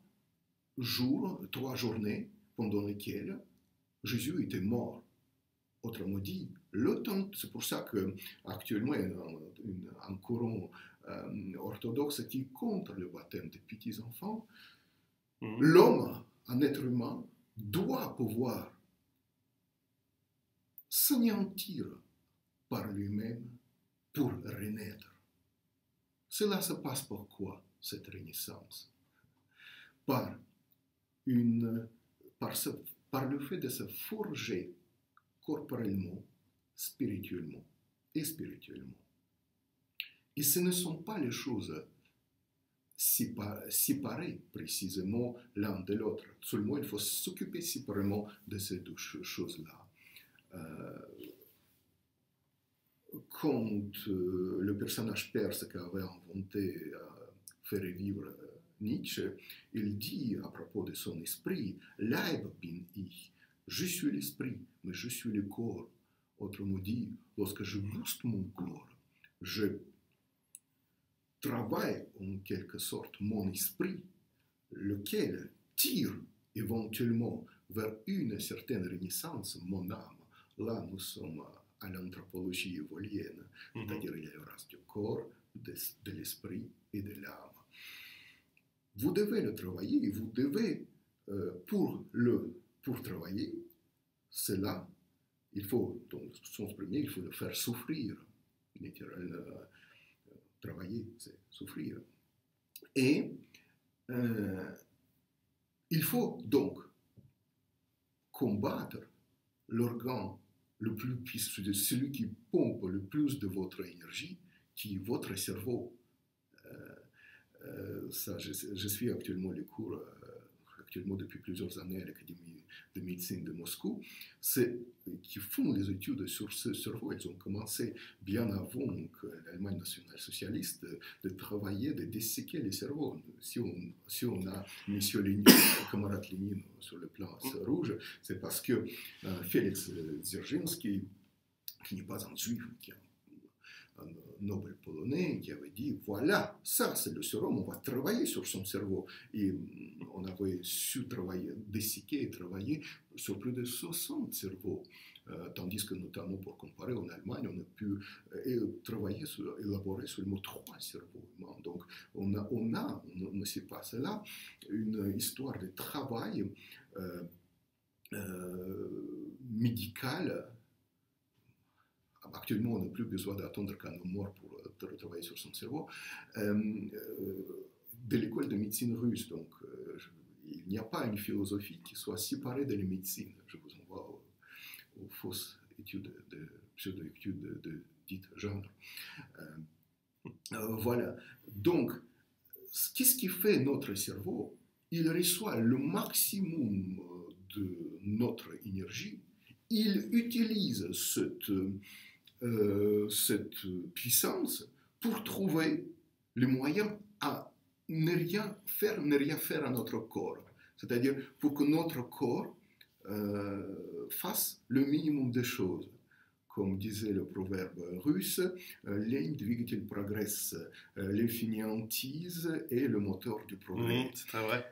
jours, 3 journées pendant lesquelles Jésus était mort. Autrement dit, le temps, c'est pour ça qu'actuellement, il y a un courant orthodoxe qui est contre le baptême des petits-enfants. L'homme, un être humain, doit pouvoir s'anéantir par lui-même pour renaître. Cela se passe par quoi, cette renaissance? Par le fait de se forger corporellement, spirituellement et spirituellement. Et ce ne sont pas les choses séparées précisément l'un de l'autre. Seulement, il faut s'occuper séparément de ces deux choses-là. Quand le personnage perse qu'avait inventé, fait revivre Nietzsche, il dit à propos de son esprit: Leib bin ich, je suis l'esprit, mais je suis le corps. Autrement dit, lorsque je booste mon corps, je travaille en quelque sorte mon esprit, lequel tire éventuellement vers une certaine renaissance mon âme. Là, nous sommes à l'anthropologie éolienne, c'est-à-dire il y a le reste du corps, de l'esprit et de l'âme. Vous devez le travailler, vous devez, pour travailler, cela, il faut, dans le sens premier, il faut le faire souffrir. Travailler, c'est souffrir. Et il faut donc combattre l'organe le plus puissant, celui qui pompe le plus de votre énergie, qui est votre cerveau. Je suis actuellement les cours, actuellement depuis plusieurs années à l'Académie de médecine de Moscou, qui font les études sur ce cerveau. Ils ont commencé bien avant que l'Allemagne nationale socialiste de travailler, de disséquer les cerveaux. Si on a M. Lénine, le camarade Lénine sur le plan rouge, c'est parce que Félix Dzerzhinsky, qui n'est pas un juif, qui est un Nobel polonais, qui avait dit, voilà, ça c'est le cerveau, on va travailler sur son cerveau. Et on avait su travailler, disséquer et travailler sur plus de 60 cerveaux. Tandis que notamment pour comparer en Allemagne, on a pu travailler, élaborer seulement 3 cerveaux. Donc on sait pas cela, une histoire de travail médical. Actuellement, on n'a plus besoin d'attendre qu'un homme mort pour travailler sur son cerveau. De l'école de médecine russe, donc il n'y a pas une philosophie qui soit séparée de la médecine. Je vous envoie aux fausses études, pseudo-études de dites genre. Voilà. Donc, qu'est-ce qui fait notre cerveau? Il reçoit le maximum de notre énergie. Il utilise cette puissance pour trouver les moyens à ne rien faire à notre corps. C'est-à-dire pour que notre corps fasse le minimum de choses. Comme disait le proverbe russe, l'un двигатель progresse, l'infiniantise est le moteur du progrès. C'est très vrai.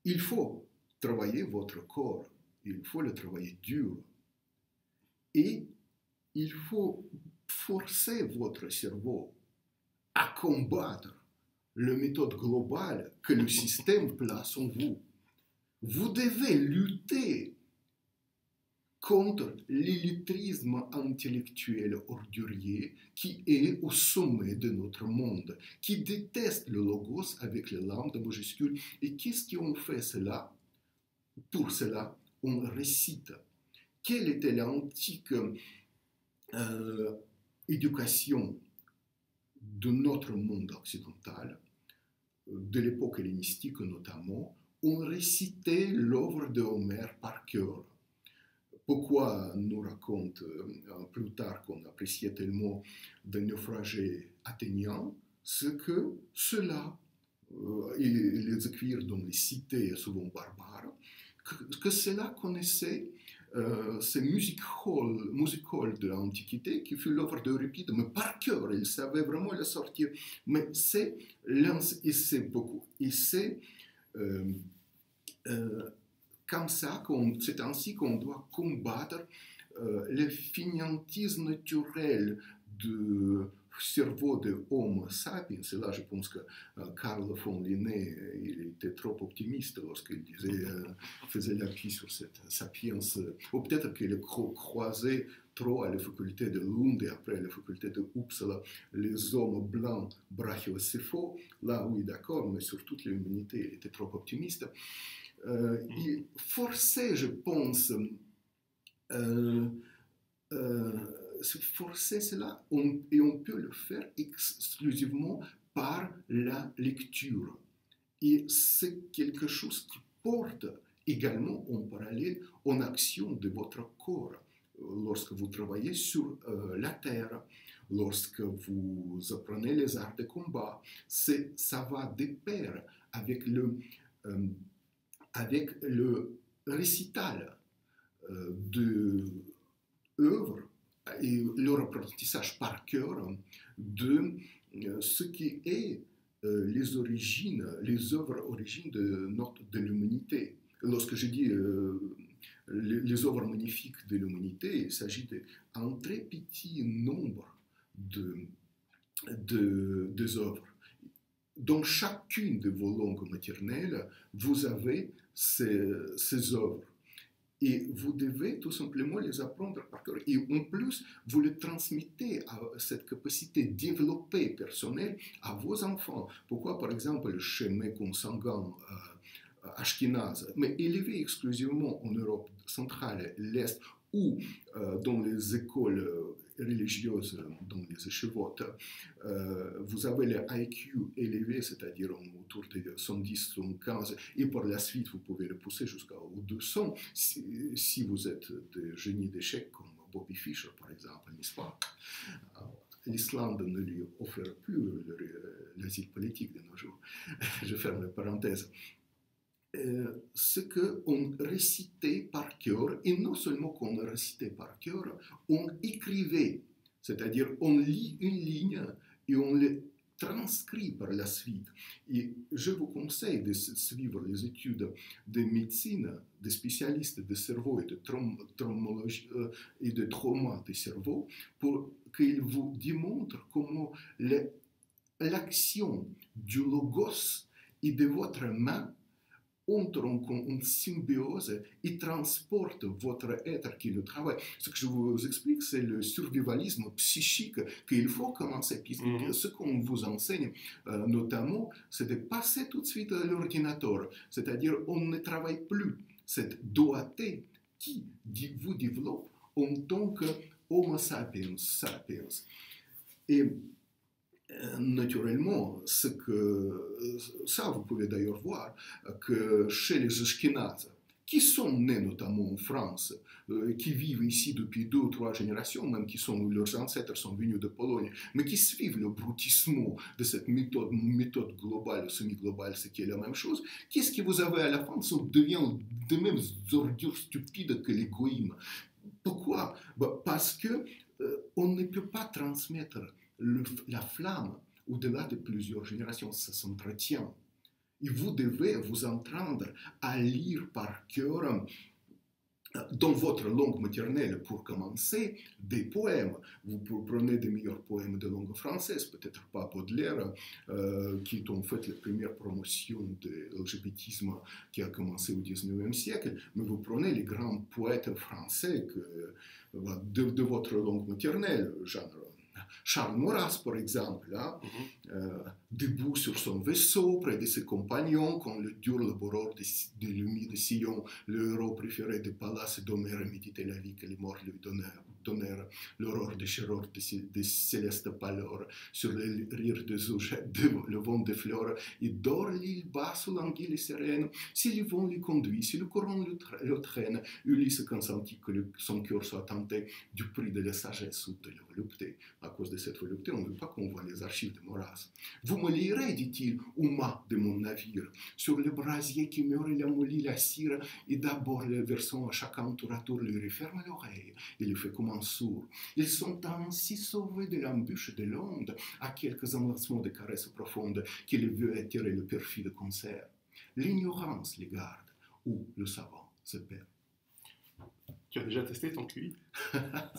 Il faut travailler votre corps, il faut le travailler dur. Et il faut forcer votre cerveau à combattre la méthode globale que le système place en vous. Vous devez lutter contre l'illettrisme intellectuel ordurier qui est au sommet de notre monde, qui déteste le logos avec les lambda majuscules. Et qu'est-ce qu'on fait cela? Pour cela, on récite. Quelle était l'antique éducation de notre monde occidental, de l'époque hellénistique notamment? On récitait l'œuvre de Homère par cœur. Pourquoi nous raconte plus tard qu'on appréciait tellement des naufragés athéniens? C'est que cela, et les écrire dans les cités souvent barbares, que cela connaissait ces music hall de l'Antiquité qui fut l'œuvre d'Euripide, mais par cœur, il savait vraiment la sortir. Mais c'est beaucoup. Et c'est comme ça, c'est ainsi qu'on doit combattre le finiantisme naturel du cerveau de Homo sapiens. Et là, je pense que Carl von Linné, il était trop optimiste lorsqu'il faisait l'appui sur cette sapiens, ou peut-être qu'il croisait trop à la faculté de Lund et après à la faculté de Uppsala les hommes blancs brachiocéphaux. Là, oui, d'accord, mais sur toute l'humanité, il était trop optimiste. Il forçait, je pense, forcer cela, et on peut le faire exclusivement par la lecture. Et c'est quelque chose qui porte également en parallèle en action de votre corps. Lorsque vous travaillez sur la terre, lorsque vous apprenez les arts de combat, ça va de pair avec le récital d'œuvres et leur apprentissage par cœur de ce qui est les origines, les œuvres origines de l'humanité. Lorsque je dis les œuvres magnifiques de l'humanité, il s'agit d'un très petit nombre des œuvres. Dans chacune de vos langues maternelles, vous avez ces œuvres. Et vous devez tout simplement les apprendre par cœur. Et en plus, vous les transmettez à cette capacité développée personnelle à vos enfants. Pourquoi, par exemple, chez mes consanguins ashkénazes, mais élevés exclusivement en Europe centrale et l'Est, ou dans les écoles religieuses, dans les échevettes, vous avez le IQ élevé, c'est-à-dire autour de 110, 115, et par la suite, vous pouvez le pousser jusqu'au 200, si vous êtes des génies d'échecs comme Bobby Fischer, par exemple, n'est-ce pas? L'Islande ne lui offre plus l'asile politique de nos jours. Je ferme la parenthèse. Ce qu'on récitait par cœur, et non seulement qu'on récitait par cœur, on écrivait, c'est-à-dire on lit une ligne et on le transcrit par la suite. Et je vous conseille de suivre les études de médecine, des spécialistes de cerveau et de traumologie et de trauma du cerveau, pour qu'ils vous démontrent comment l'action du logos et de votre main entre en symbiose et transporte votre être qui le travaille. Ce que je vous explique, c'est le survivalisme psychique qu'il faut commencer. Puisque ce qu'on vous enseigne, notamment, c'est de passer tout de suite à l'ordinateur. C'est-à-dire, on ne travaille plus cette doigté qui vous développe en tant que Homo sapiens sapiens. Et naturellement, ça vous pouvez d'ailleurs voir que chez les Ashkénazes, qui sont nés notamment en France, qui vivent ici depuis 2 ou 3 générations, même leurs ancêtres sont venus de Pologne, mais qui suivent le brutissement de cette méthode globale, semi-globale, ce qui est la même chose, qu'est-ce que vous avez à la fin? Ça devient de mêmes ordures stupides que les goïms. Pourquoi? Parce que on ne peut pas transmettre la flamme, au-delà de plusieurs générations, ça s'entretient. Et vous devez vous entendre à lire par cœur, dans votre langue maternelle, pour commencer, des poèmes. Vous prenez des meilleurs poèmes de langue française, peut-être pas Baudelaire, qui est en fait la première promotion de l'LGBTisme qui a commencé au XIXe siècle, mais vous prenez les grands poètes français de votre langue maternelle, genre Charles Maurras, par exemple, debout sur son vaisseau, près de ses compagnons, quand le dur laboureur de l'humide sillon, le héros préféré des palaces d'Homère, méditait la vie que les morts lui donnèrent, l'aurore déchireur de céleste pâleur, sur les rires des eaux le vent des fleurs, et dort l'île basse sous l'anguille sereine, si le vent lui conduit, si le courant le traîne, Ulysse consentit que son cœur soit tenté du prix de la sagesse ou de la volupté. À cause de cette volupté, on ne veut pas qu'on voit les archives de Maurras. Vous me lirez, dit-il, au mât de mon navire, sur le brasier qui meurt, il amollit la cire, et d'abord le versant à chacun tour à tour lui referme l'oreille, et lui fait comme un sourd. Ils sont ainsi sauvés de l'embûche de l'onde, à quelques enlacements de caresses profondes, qu'il veut attirer le perfide concert. L'ignorance les garde, ou le savant se perd. Tu as déjà testé ton QI?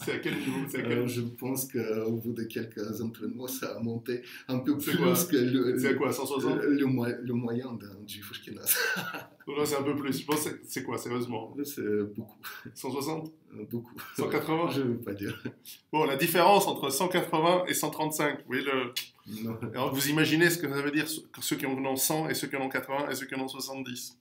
C'est à quel niveau? Je pense qu'au bout de quelques entraînements, ça a monté un peu plus que c'est à quoi, 160? le moyen d'un juif ashkénaze. Non, c'est un peu plus. Je pense que c'est quoi, sérieusement? C'est beaucoup. 160? Beaucoup. 180? Je ne veux pas dire. Bon, la différence entre 180 et 135, vous voyez Non. Alors, vous imaginez ce que ça veut dire ceux qui en ont 100 et ceux qui en ont 80 et ceux qui en ont 70?